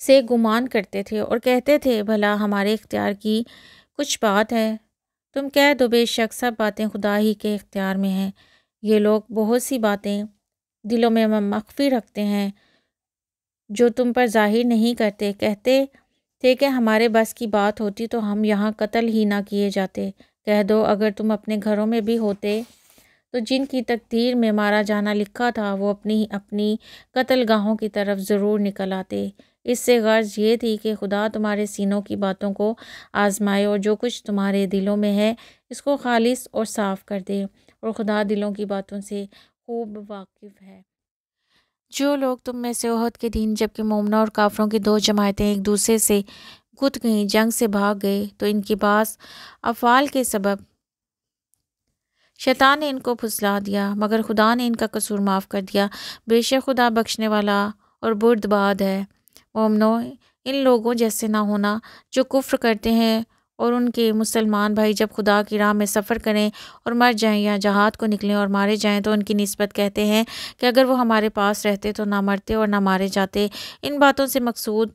سے گمان کرتے تھے اور کہتے تھے بھلا ہمارے اختیار کی کچھ بات ہے؟ تم کہہ دو بے شک سب باتیں خدا ہی کے اختیار میں ہیں۔ یہ لوگ بہت سی باتیں دلوں میں مخفی رکھتے ہیں جو تم پر ظاہر نہیں کرتے۔ کہتے تھے کہ ہمارے بس کی بات ہوتی تو ہم یہاں قتل ہی نہ کیے جاتے۔ کہہ دو اگر تم اپنے گھروں میں بھی ہوتے تو جن کی تقدیر میں مارا جانا لکھا تھا وہ اپنی قتل گاہوں کی طرف ضرور نکل آتے۔ اس سے غرض یہ تھی کہ خدا تمہارے سینوں کی باتوں کو آزمائے اور جو کچھ تمہارے دلوں میں ہے اس کو خالص اور صاف کر دے، اور خدا دلوں کی باتوں سے خوب واقف ہے۔ جو لوگ تم میں سے احد کے دن جبکہ مومنوں اور کافروں کی دو جماعتیں ایک دوسرے سے گھٹ گئیں، جنگ سے بھاگ گئے، تو ان کے بعض افعال کے سبب شیطان نے ان کو پھسلا دیا، مگر خدا نے ان کا قصور معاف کر دیا۔ بے شک خدا بخشنے والا اور بردبار ہے۔ مومنوں، ان لوگوں جیسے نہ ہونا جو کفر کرتے ہیں اور ان کے مسلمان بھائی جب خدا کی راہ میں سفر کریں اور مر جائیں یا جہاد کو نکلیں اور مارے جائیں تو ان کی نسبت کہتے ہیں کہ اگر وہ ہمارے پاس رہتے تو نہ مرتے اور نہ مارے جاتے۔ ان باتوں سے مقصود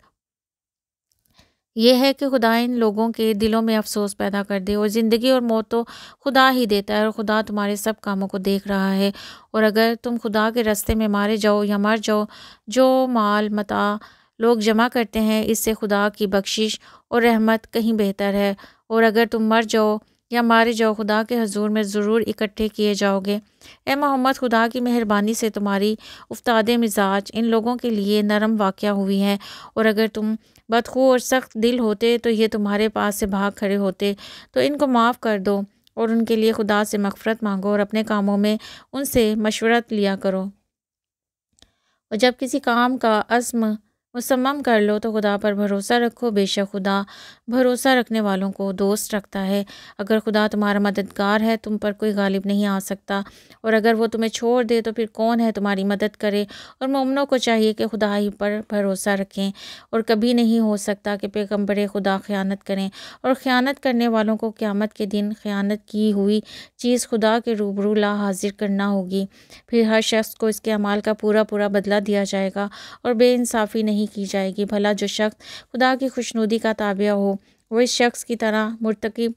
یہ ہے کہ خدا ان لوگوں کے دلوں میں افسوس پیدا کر دے، اور زندگی اور موت تو خدا ہی دیتا ہے، اور خدا تمہارے سب کاموں کو دیکھ رہا ہے۔ اور اگر تم خدا کے راستے میں مارے جاؤ یا مر جاؤ، جو مال متاع لوگ جمع کرتے ہیں اس سے خدا کی بخشش اور رحمت کہیں بہتر ہے، اور اگر تم مر جاؤ یا مارے جاؤ خدا کے حضور میں ضرور اکٹھے کیے جاؤ گے۔ اے محمد، خدا کی مہربانی سے تمہاری افتاد مزاج ان لوگوں کے لیے نرم واقع ہوئی ہے، اور اگر تم بدخو اور سخت دل ہوتے تو یہ تمہارے پاس سے بھاگ کھڑے ہوتے، تو ان کو معاف کر دو اور ان کے لیے خدا سے مغفرت مانگو اور اپنے کاموں میں ان سے مشورت لیا کرو، اور جب کسی کام کا عزم مصمم کر لو تو خدا پر بھروسہ رکھو، بے شک خدا بھروسہ رکھنے والوں کو دوست رکھتا ہے۔ اگر خدا تمہارا مددگار ہے تم پر کوئی غالب نہیں آ سکتا، اور اگر وہ تمہیں چھوڑ دے تو پھر کون ہے تمہاری مدد کرے؟ اور مومنوں کو چاہیے کہ خدا ہی پر بھروسہ رکھیں، اور کبھی نہیں ہو سکتا کہ پیغمبر خدا خیانت کریں، اور خیانت کرنے والوں کو قیامت کے دن خیانت کی ہوئی چیز خدا کے روبرو لا حاضر کرنا ہوگی۔ پھر ہر شخص کو اس کے اعمال کا پورا بدلہ دیا جائے گا، اور بے انصافی نہیں کی جائے گی۔ بھلا جو شخص خدا کی خوشنودی کا تابع ہو وہ اس شخص کی طرح مرتکب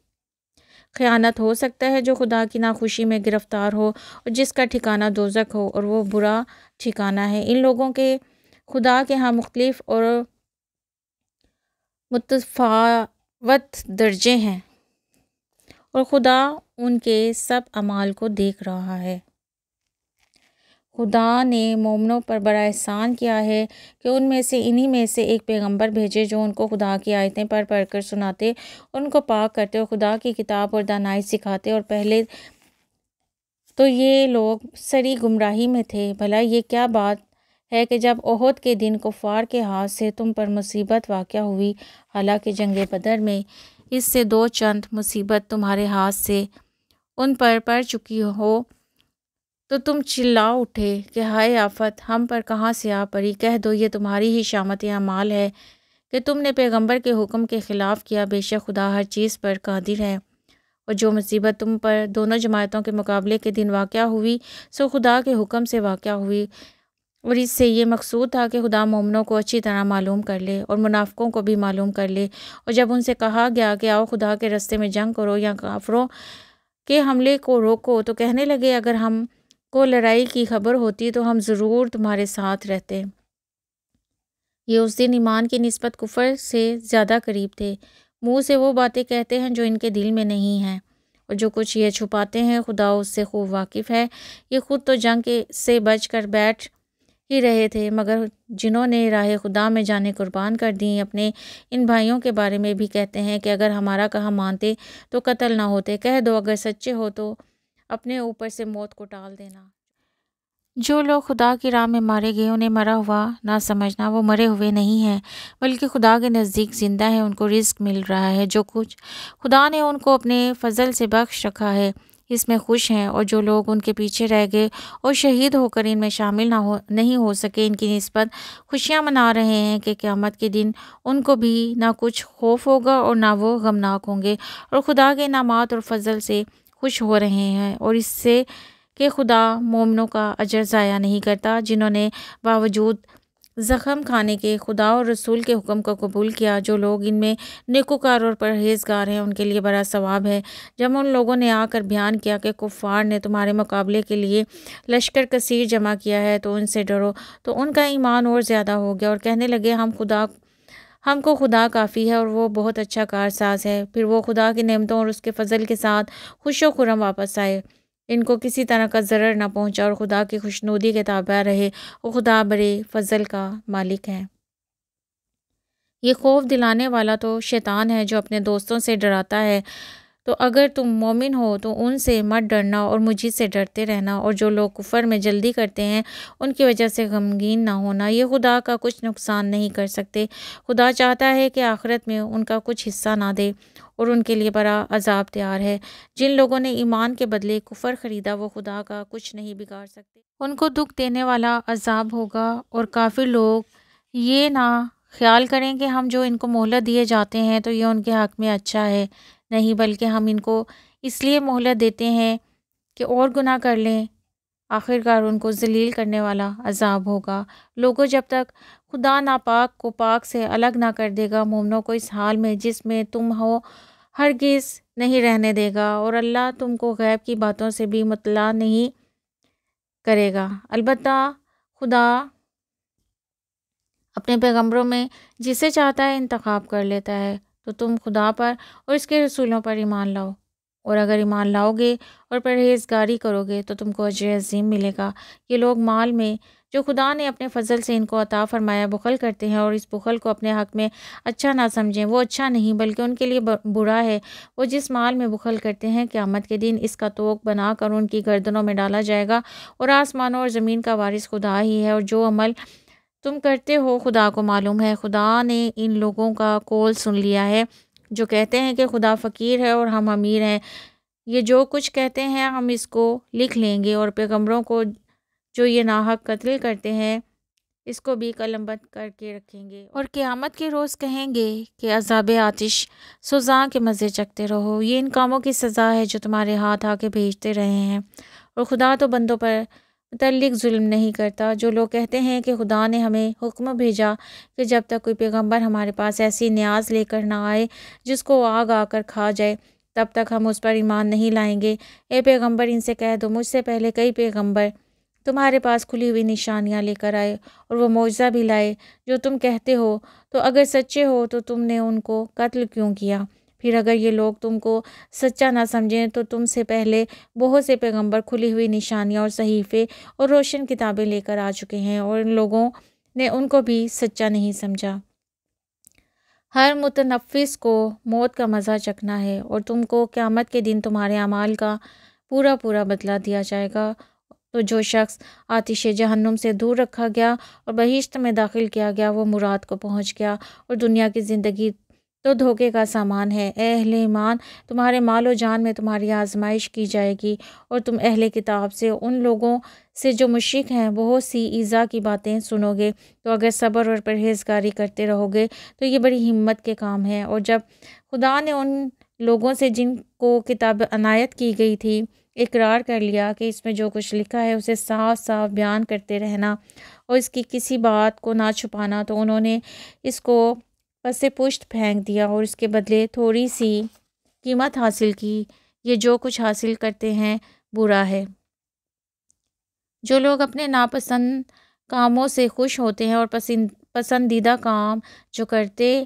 خیانت ہو سکتا ہے جو خدا کی ناخوشی میں گرفتار ہو اور جس کا ٹھکانہ دوزخ ہو، اور وہ برا ٹھکانہ ہے۔ ان لوگوں کے خدا کے ہاں مختلف اور متفاوت درجے ہیں، اور خدا ان کے سب اعمال کو دیکھ رہا ہے۔ خدا نے مومنوں پر بڑا احسان کیا ہے کہ انہی میں سے ایک پیغمبر بھیجے جو ان کو خدا کی آیتیں پڑھ کر سناتے اور ان کو پاک کرتے اور خدا کی کتاب اور دانائی سکھاتے، اور پہلے تو یہ لوگ سری گمراہی میں تھے۔ بھلا یہ کیا بات ہے کہ جب احد کے دن کفار کے ہاتھ سے تم پر مصیبت واقع ہوئی، حالانکہ جنگ بدر میں اس سے دو چند مصیبت تمہارے ہاتھ سے ان پر پڑ چکی ہو، تو تم چلا اٹھے کہ ہائے آفت ہم پر کہاں سے آ پڑی۔ کہہ دو یہ تمہاری ہی شامت اعمال ہے کہ تم نے پیغمبر کے حکم کے خلاف کیا، بے شک خدا ہر چیز پر قادر ہے۔ اور جو مصیبت تم پر دونوں جماعتوں کے مقابلے کے دن واقع ہوئی سو خدا کے حکم سے واقع ہوئی، اور اس سے یہ مقصود تھا کہ خدا مومنوں کو اچھی طرح معلوم کر لے اور منافقوں کو بھی معلوم کر لے۔ اور جب ان سے کہا گیا کہ آؤ خدا کے راستے میں جنگ کرو یا کافروں کے حملے کو روکو، تو کہنے لگے اگر ہم کو لڑائی کی خبر ہوتی تو ہم ضرور تمہارے ساتھ رہتے۔ یہ اس دن ایمان کی نسبت کفر سے زیادہ قریب تھے۔ منہ سے وہ باتیں کہتے ہیں جو ان کے دل میں نہیں ہیں، اور جو کچھ یہ چھپاتے ہیں خدا اس سے خوب واقف ہے۔ یہ خود تو جنگ سے بچ کر بیٹھ ہی رہے تھے، مگر جنہوں نے راہ خدا میں جانیں قربان کر دیں اپنے ان بھائیوں کے بارے میں بھی کہتے ہیں کہ اگر ہمارا کہا مانتے تو قتل نہ ہوتے۔ کہہ دو اگر سچے ہو تو اپنے اوپر سے موت کو ٹال دینا۔ جو لوگ خدا کی راہ میں مارے گئے انہیں مرا ہوا نہ سمجھنا، وہ مرے ہوئے نہیں ہیں بلکہ خدا کے نزدیک زندہ ہیں، ان کو رزق مل رہا ہے۔ جو کچھ خدا نے ان کو اپنے فضل سے بخش رکھا ہے اس میں خوش ہیں، اور جو لوگ ان کے پیچھے رہ گئے اور شہید ہو کر ان میں شامل نہیں ہو سکے، ان کی نسبت خوشیاں منا رہے ہیں کہ قیامت کے دن ان کو بھی نہ کچھ خوف ہوگا اور نہ وہ غمناک ہوں گے، اور خدا کے انعامات اور فضل سے خوش ہو رہے ہیں، اور اس سے کہ خدا مومنوں کا اجر ضائع نہیں کرتا، جنہوں نے باوجود زخم کھانے کے خدا اور رسول کے حکم کو قبول کیا۔ جو لوگ ان میں نیکوکار اور پرہیزگار ہیں ان کے لیے بڑا ثواب ہے۔ جب ان لوگوں نے آ کر بیان کیا کہ کفار نے تمہارے مقابلے کے لیے لشکر کثیر جمع کیا ہے تو ان سے ڈرو، تو ان کا ایمان اور زیادہ ہو گیا، اور کہنے لگے ہم کو خدا کافی ہے اور وہ بہت اچھا کارساز ہے۔ پھر وہ خدا کی نعمتوں اور اس کے فضل کے ساتھ خوش و خرم واپس آئے، ان کو کسی طرح کا ضرر نہ پہنچا اور خدا کی خوشنودی کے تابع رہے، اور خدا بڑے فضل کا مالک ہے۔ یہ خوف دلانے والا تو شیطان ہے جو اپنے دوستوں سے ڈراتا ہے، تو اگر تم مومن ہو تو ان سے مت ڈرنا اور مجھ سے ڈرتے رہنا، اور جو لوگ کفر میں جلدی کرتے ہیں ان کی وجہ سے غمگین نہ ہونا، یہ خدا کا کچھ نقصان نہیں کر سکتے۔ خدا چاہتا ہے کہ آخرت میں ان کا کچھ حصہ نہ دے، اور ان کے لیے بڑا عذاب تیار ہے۔ جن لوگوں نے ایمان کے بدلے کفر خریدا وہ خدا کا کچھ نہیں بگاڑ سکتے، ان کو دکھ دینے والا عذاب ہوگا۔ اور کافر لوگ یہ نہ خیال کریں کہ ہم جو ان کو مہلت دیے جاتے ہیں تو یہ ان کے حق میں اچھا ہے، نہیں بلکہ ہم ان کو اس لیے مہلت دیتے ہیں کہ اور گناہ کر لیں، آخرکار ان کو ذلیل کرنے والا عذاب ہوگا۔ لوگوں، جب تک خدا ناپاک کو پاک سے الگ نہ کر دے گا، مومنوں کو اس حال میں جس میں تم ہو ہرگز نہیں رہنے دے گا، اور اللہ تم کو غیب کی باتوں سے بھی مطلع نہیں کرے گا۔ البتہ خدا اپنے پیغمبروں میں جسے چاہتا ہے انتخاب کر لیتا ہے، تو تم خدا پر اور اس کے رسولوں پر ایمان لاؤ، اور اگر ایمان لاؤ گے اور پرہیزگاری کرو گے تو تم کو اجر عظیم ملے گا۔ یہ لوگ مال میں جو خدا نے اپنے فضل سے ان کو عطا فرمایا بخل کرتے ہیں، اور اس بخل کو اپنے حق میں اچھا نہ سمجھیں، وہ اچھا نہیں بلکہ ان کے لیے برا ہے۔ وہ جس مال میں بخل کرتے ہیں قیامت کے دن اس کا توق بنا کر ان کی گردنوں میں ڈالا جائے گا، اور آسمانوں اور زمین کا وارث خدا ہی ہے، اور جو عمل تم کرتے ہو خدا کو معلوم ہے۔ خدا نے ان لوگوں کا قول سن لیا ہے جو کہتے ہیں کہ خدا فقیر ہے اور ہم امیر ہیں، یہ جو کچھ کہتے ہیں ہم اس کو لکھ لیں گے، اور پیغمبروں کو جو یہ ناحق قتل کرتے ہیں اس کو بھی قلم بند کر کے رکھیں گے، اور قیامت کے روز کہیں گے کہ عذاب آتش سوزاں کے مزے چکھتے رہو، یہ ان کاموں کی سزا ہے جو تمہارے ہاتھ آ کے بھیجتے رہے ہیں، اور خدا تو بندوں پر متعلق ظلم نہیں کرتا۔ جو لوگ کہتے ہیں کہ خدا نے ہمیں حکم بھیجا کہ جب تک کوئی پیغمبر ہمارے پاس ایسی نیاز لے کر نہ آئے جس کو آگ آ کر کھا جائے تب تک ہم اس پر ایمان نہیں لائیں گے، اے پیغمبر ان سے کہہ دو مجھ سے پہلے کئی پیغمبر تمہارے پاس کھلی ہوئی نشانیاں لے کر آئے اور وہ معجزہ بھی لائے جو تم کہتے ہو، تو اگر سچے ہو تو تم نے ان کو قتل کیوں کیا؟ پھر اگر یہ لوگ تم کو سچا نہ سمجھیں تو تم سے پہلے بہت سے پیغمبر کھلی ہوئی نشانیاں اور صحیفے اور روشن کتابیں لے کر آ چکے ہیں، اور ان لوگوں نے ان کو بھی سچا نہیں سمجھا۔ ہر متنفس کو موت کا مزہ چکھنا ہے، اور تم کو قیامت کے دن تمہارے اعمال کا پورا پورا بدلہ دیا جائے گا۔ تو جو شخص آتش جہنم سے دور رکھا گیا اور بہشت میں داخل کیا گیا وہ مراد کو پہنچ گیا، اور دنیا کی زندگی تو دھوکے کا سامان ہے۔ اے اہل ایمان، تمہارے مال و جان میں تمہاری آزمائش کی جائے گی، اور تم اہل کتاب سے ان لوگوں سے جو مشرک ہیں بہت سی ایذا کی باتیں سنو گے، تو اگر صبر اور پرہیزگاری کرتے رہو گے تو یہ بڑی ہمت کے کام ہے۔ اور جب خدا نے ان لوگوں سے جن کو کتاب عنایت کی گئی تھی اقرار کر لیا کہ اس میں جو کچھ لکھا ہے اسے صاف صاف بیان کرتے رہنا اور اس کی کسی بات کو نہ چھپانا، تو انہوں نے اس کو پس پشت پھینک دیا اور اس کے بدلے تھوڑی سی قیمت حاصل کی۔ یہ جو کچھ حاصل کرتے ہیں برا ہے۔ جو لوگ اپنے ناپسند کاموں سے خوش ہوتے ہیں اور پسندیدہ کام جو کرتے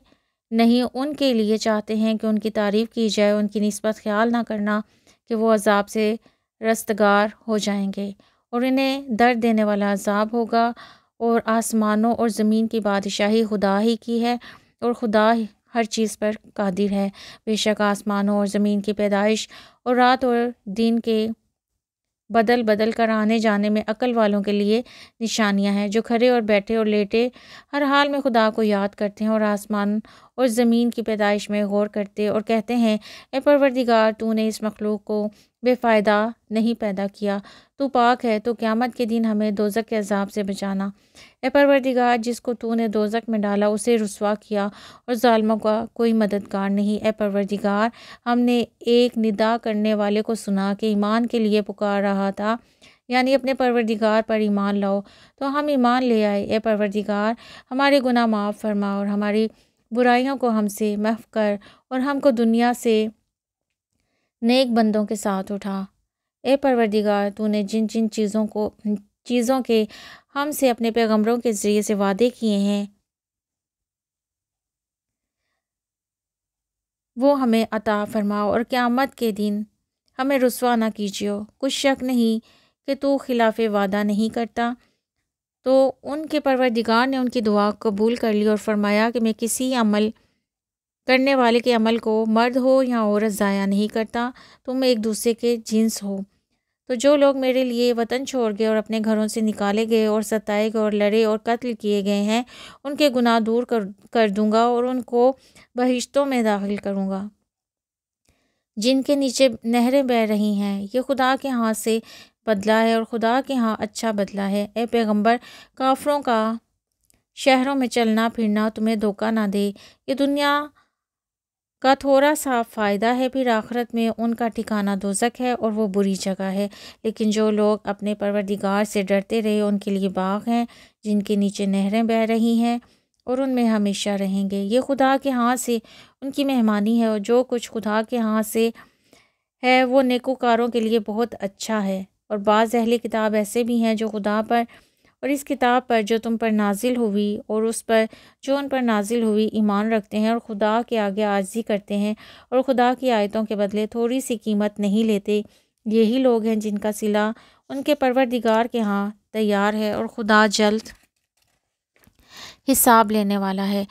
نہیں ان کے لیے چاہتے ہیں کہ ان کی تعریف کی جائے، ان کی نسبت خیال نہ کرنا کہ وہ عذاب سے رستگار ہو جائیں گے، اور انہیں درد دینے والا عذاب ہوگا۔ اور آسمانوں اور زمین کی بادشاہی خدا ہی کی ہے، اور خدا ہر چیز پر قادر ہے۔ بے شک آسمانوں اور زمین کی پیدائش اور رات اور دن کے بدل بدل کر آنے جانے میں عقل والوں کے لیے نشانیاں ہیں، جو کھڑے اور بیٹھے اور لیٹے ہر حال میں خدا کو یاد کرتے ہیں اور آسمان اور زمین کی پیدائش میں غور کرتے اور کہتے ہیں اے پروردگار، تو نے اس مخلوق کو بے فائدہ نہیں پیدا کیا، تو پاک ہے، تو قیامت کے دن ہمیں دوزخ کے عذاب سے بچانا۔ اے پروردگار، جس کو تو نے دوزخ میں ڈالا اسے رسوا کیا اور ظالموں کا کوئی مددگار نہیں۔ اے پروردگار، ہم نے ایک ندا کرنے والے کو سنا کہ ایمان کے لیے پکار رہا تھا، یعنی اپنے پروردگار پر ایمان لاؤ، تو ہم ایمان لے آئے۔ اے پروردگار، ہمارے گناہ معاف فرما اور ہماری برائیوں کو ہم سے محو کر اور ہم کو دنیا سے نیک بندوں کے ساتھ اٹھا۔ اے پروردگار، تو نے جن جن چیزوں کے ہم سے اپنے پیغمبروں کے ذریعے سے وعدے کیے ہیں وہ ہمیں عطا فرماؤ اور قیامت کے دن ہمیں رسوا نہ کیجیے۔ کچھ شک نہیں کہ تو خلاف وعدہ نہیں کرتا۔ تو ان کے پروردگار نے ان کی دعا قبول کر لی اور فرمایا کہ میں کسی عمل کرنے والے کے عمل کو مرد ہو یا عورت ضائع نہیں کرتا، تم ایک دوسرے کے جنس ہو۔ تو جو لوگ میرے لیے وطن چھوڑ گئے اور اپنے گھروں سے نکالے گئے اور ستائے گئے اور لڑے اور قتل کیے گئے ہیں، ان کے گناہ دور کر دوں گا اور ان کو بہشتوں میں داخل کروں گا جن کے نیچے نہریں بہہ رہی ہیں۔ یہ خدا کے ہاں سے بدلہ ہے اور خدا کے ہاں اچھا بدلہ ہے۔ اے پیغمبر، کافروں کا شہروں میں چلنا پھرنا تمہیں دھوکہ نہ دے۔ یہ دنیا کا تھوڑا سا فائدہ ہے، پھر آخرت میں ان کا ٹھکانہ دوزخ ہے اور وہ بری جگہ ہے۔ لیکن جو لوگ اپنے پروردگار سے ڈرتے رہے ان کے لیے باغ ہیں جن کے نیچے نہریں بہہ رہی ہیں اور ان میں ہمیشہ رہیں گے۔ یہ خدا کے ہاں سے ان کی مہمانی ہے اور جو کچھ خدا کے ہاں سے ہے وہ نیکوکاروں کے لیے بہت اچھا ہے۔ اور بعض اہل کتاب ایسے بھی ہیں جو خدا پر اور اس کتاب پر جو تم پر نازل ہوئی اور اس پر جو ان پر نازل ہوئی ایمان رکھتے ہیں اور خدا کے آگے عاجزی کرتے ہیں اور خدا کی آیتوں کے بدلے تھوڑی سی قیمت نہیں لیتے۔ یہی لوگ ہیں جن کا صلہ ان کے پروردگار کے ہاں تیار ہے اور خدا جلد حساب لینے والا ہے۔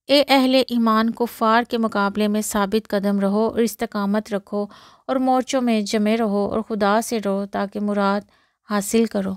اے اہل ایمان، کفار کے مقابلے میں ثابت قدم رہو اور استقامت رکھو اور مورچوں میں جمے رہو اور خدا سے ڈرو تاکہ مراد حاصل کرو۔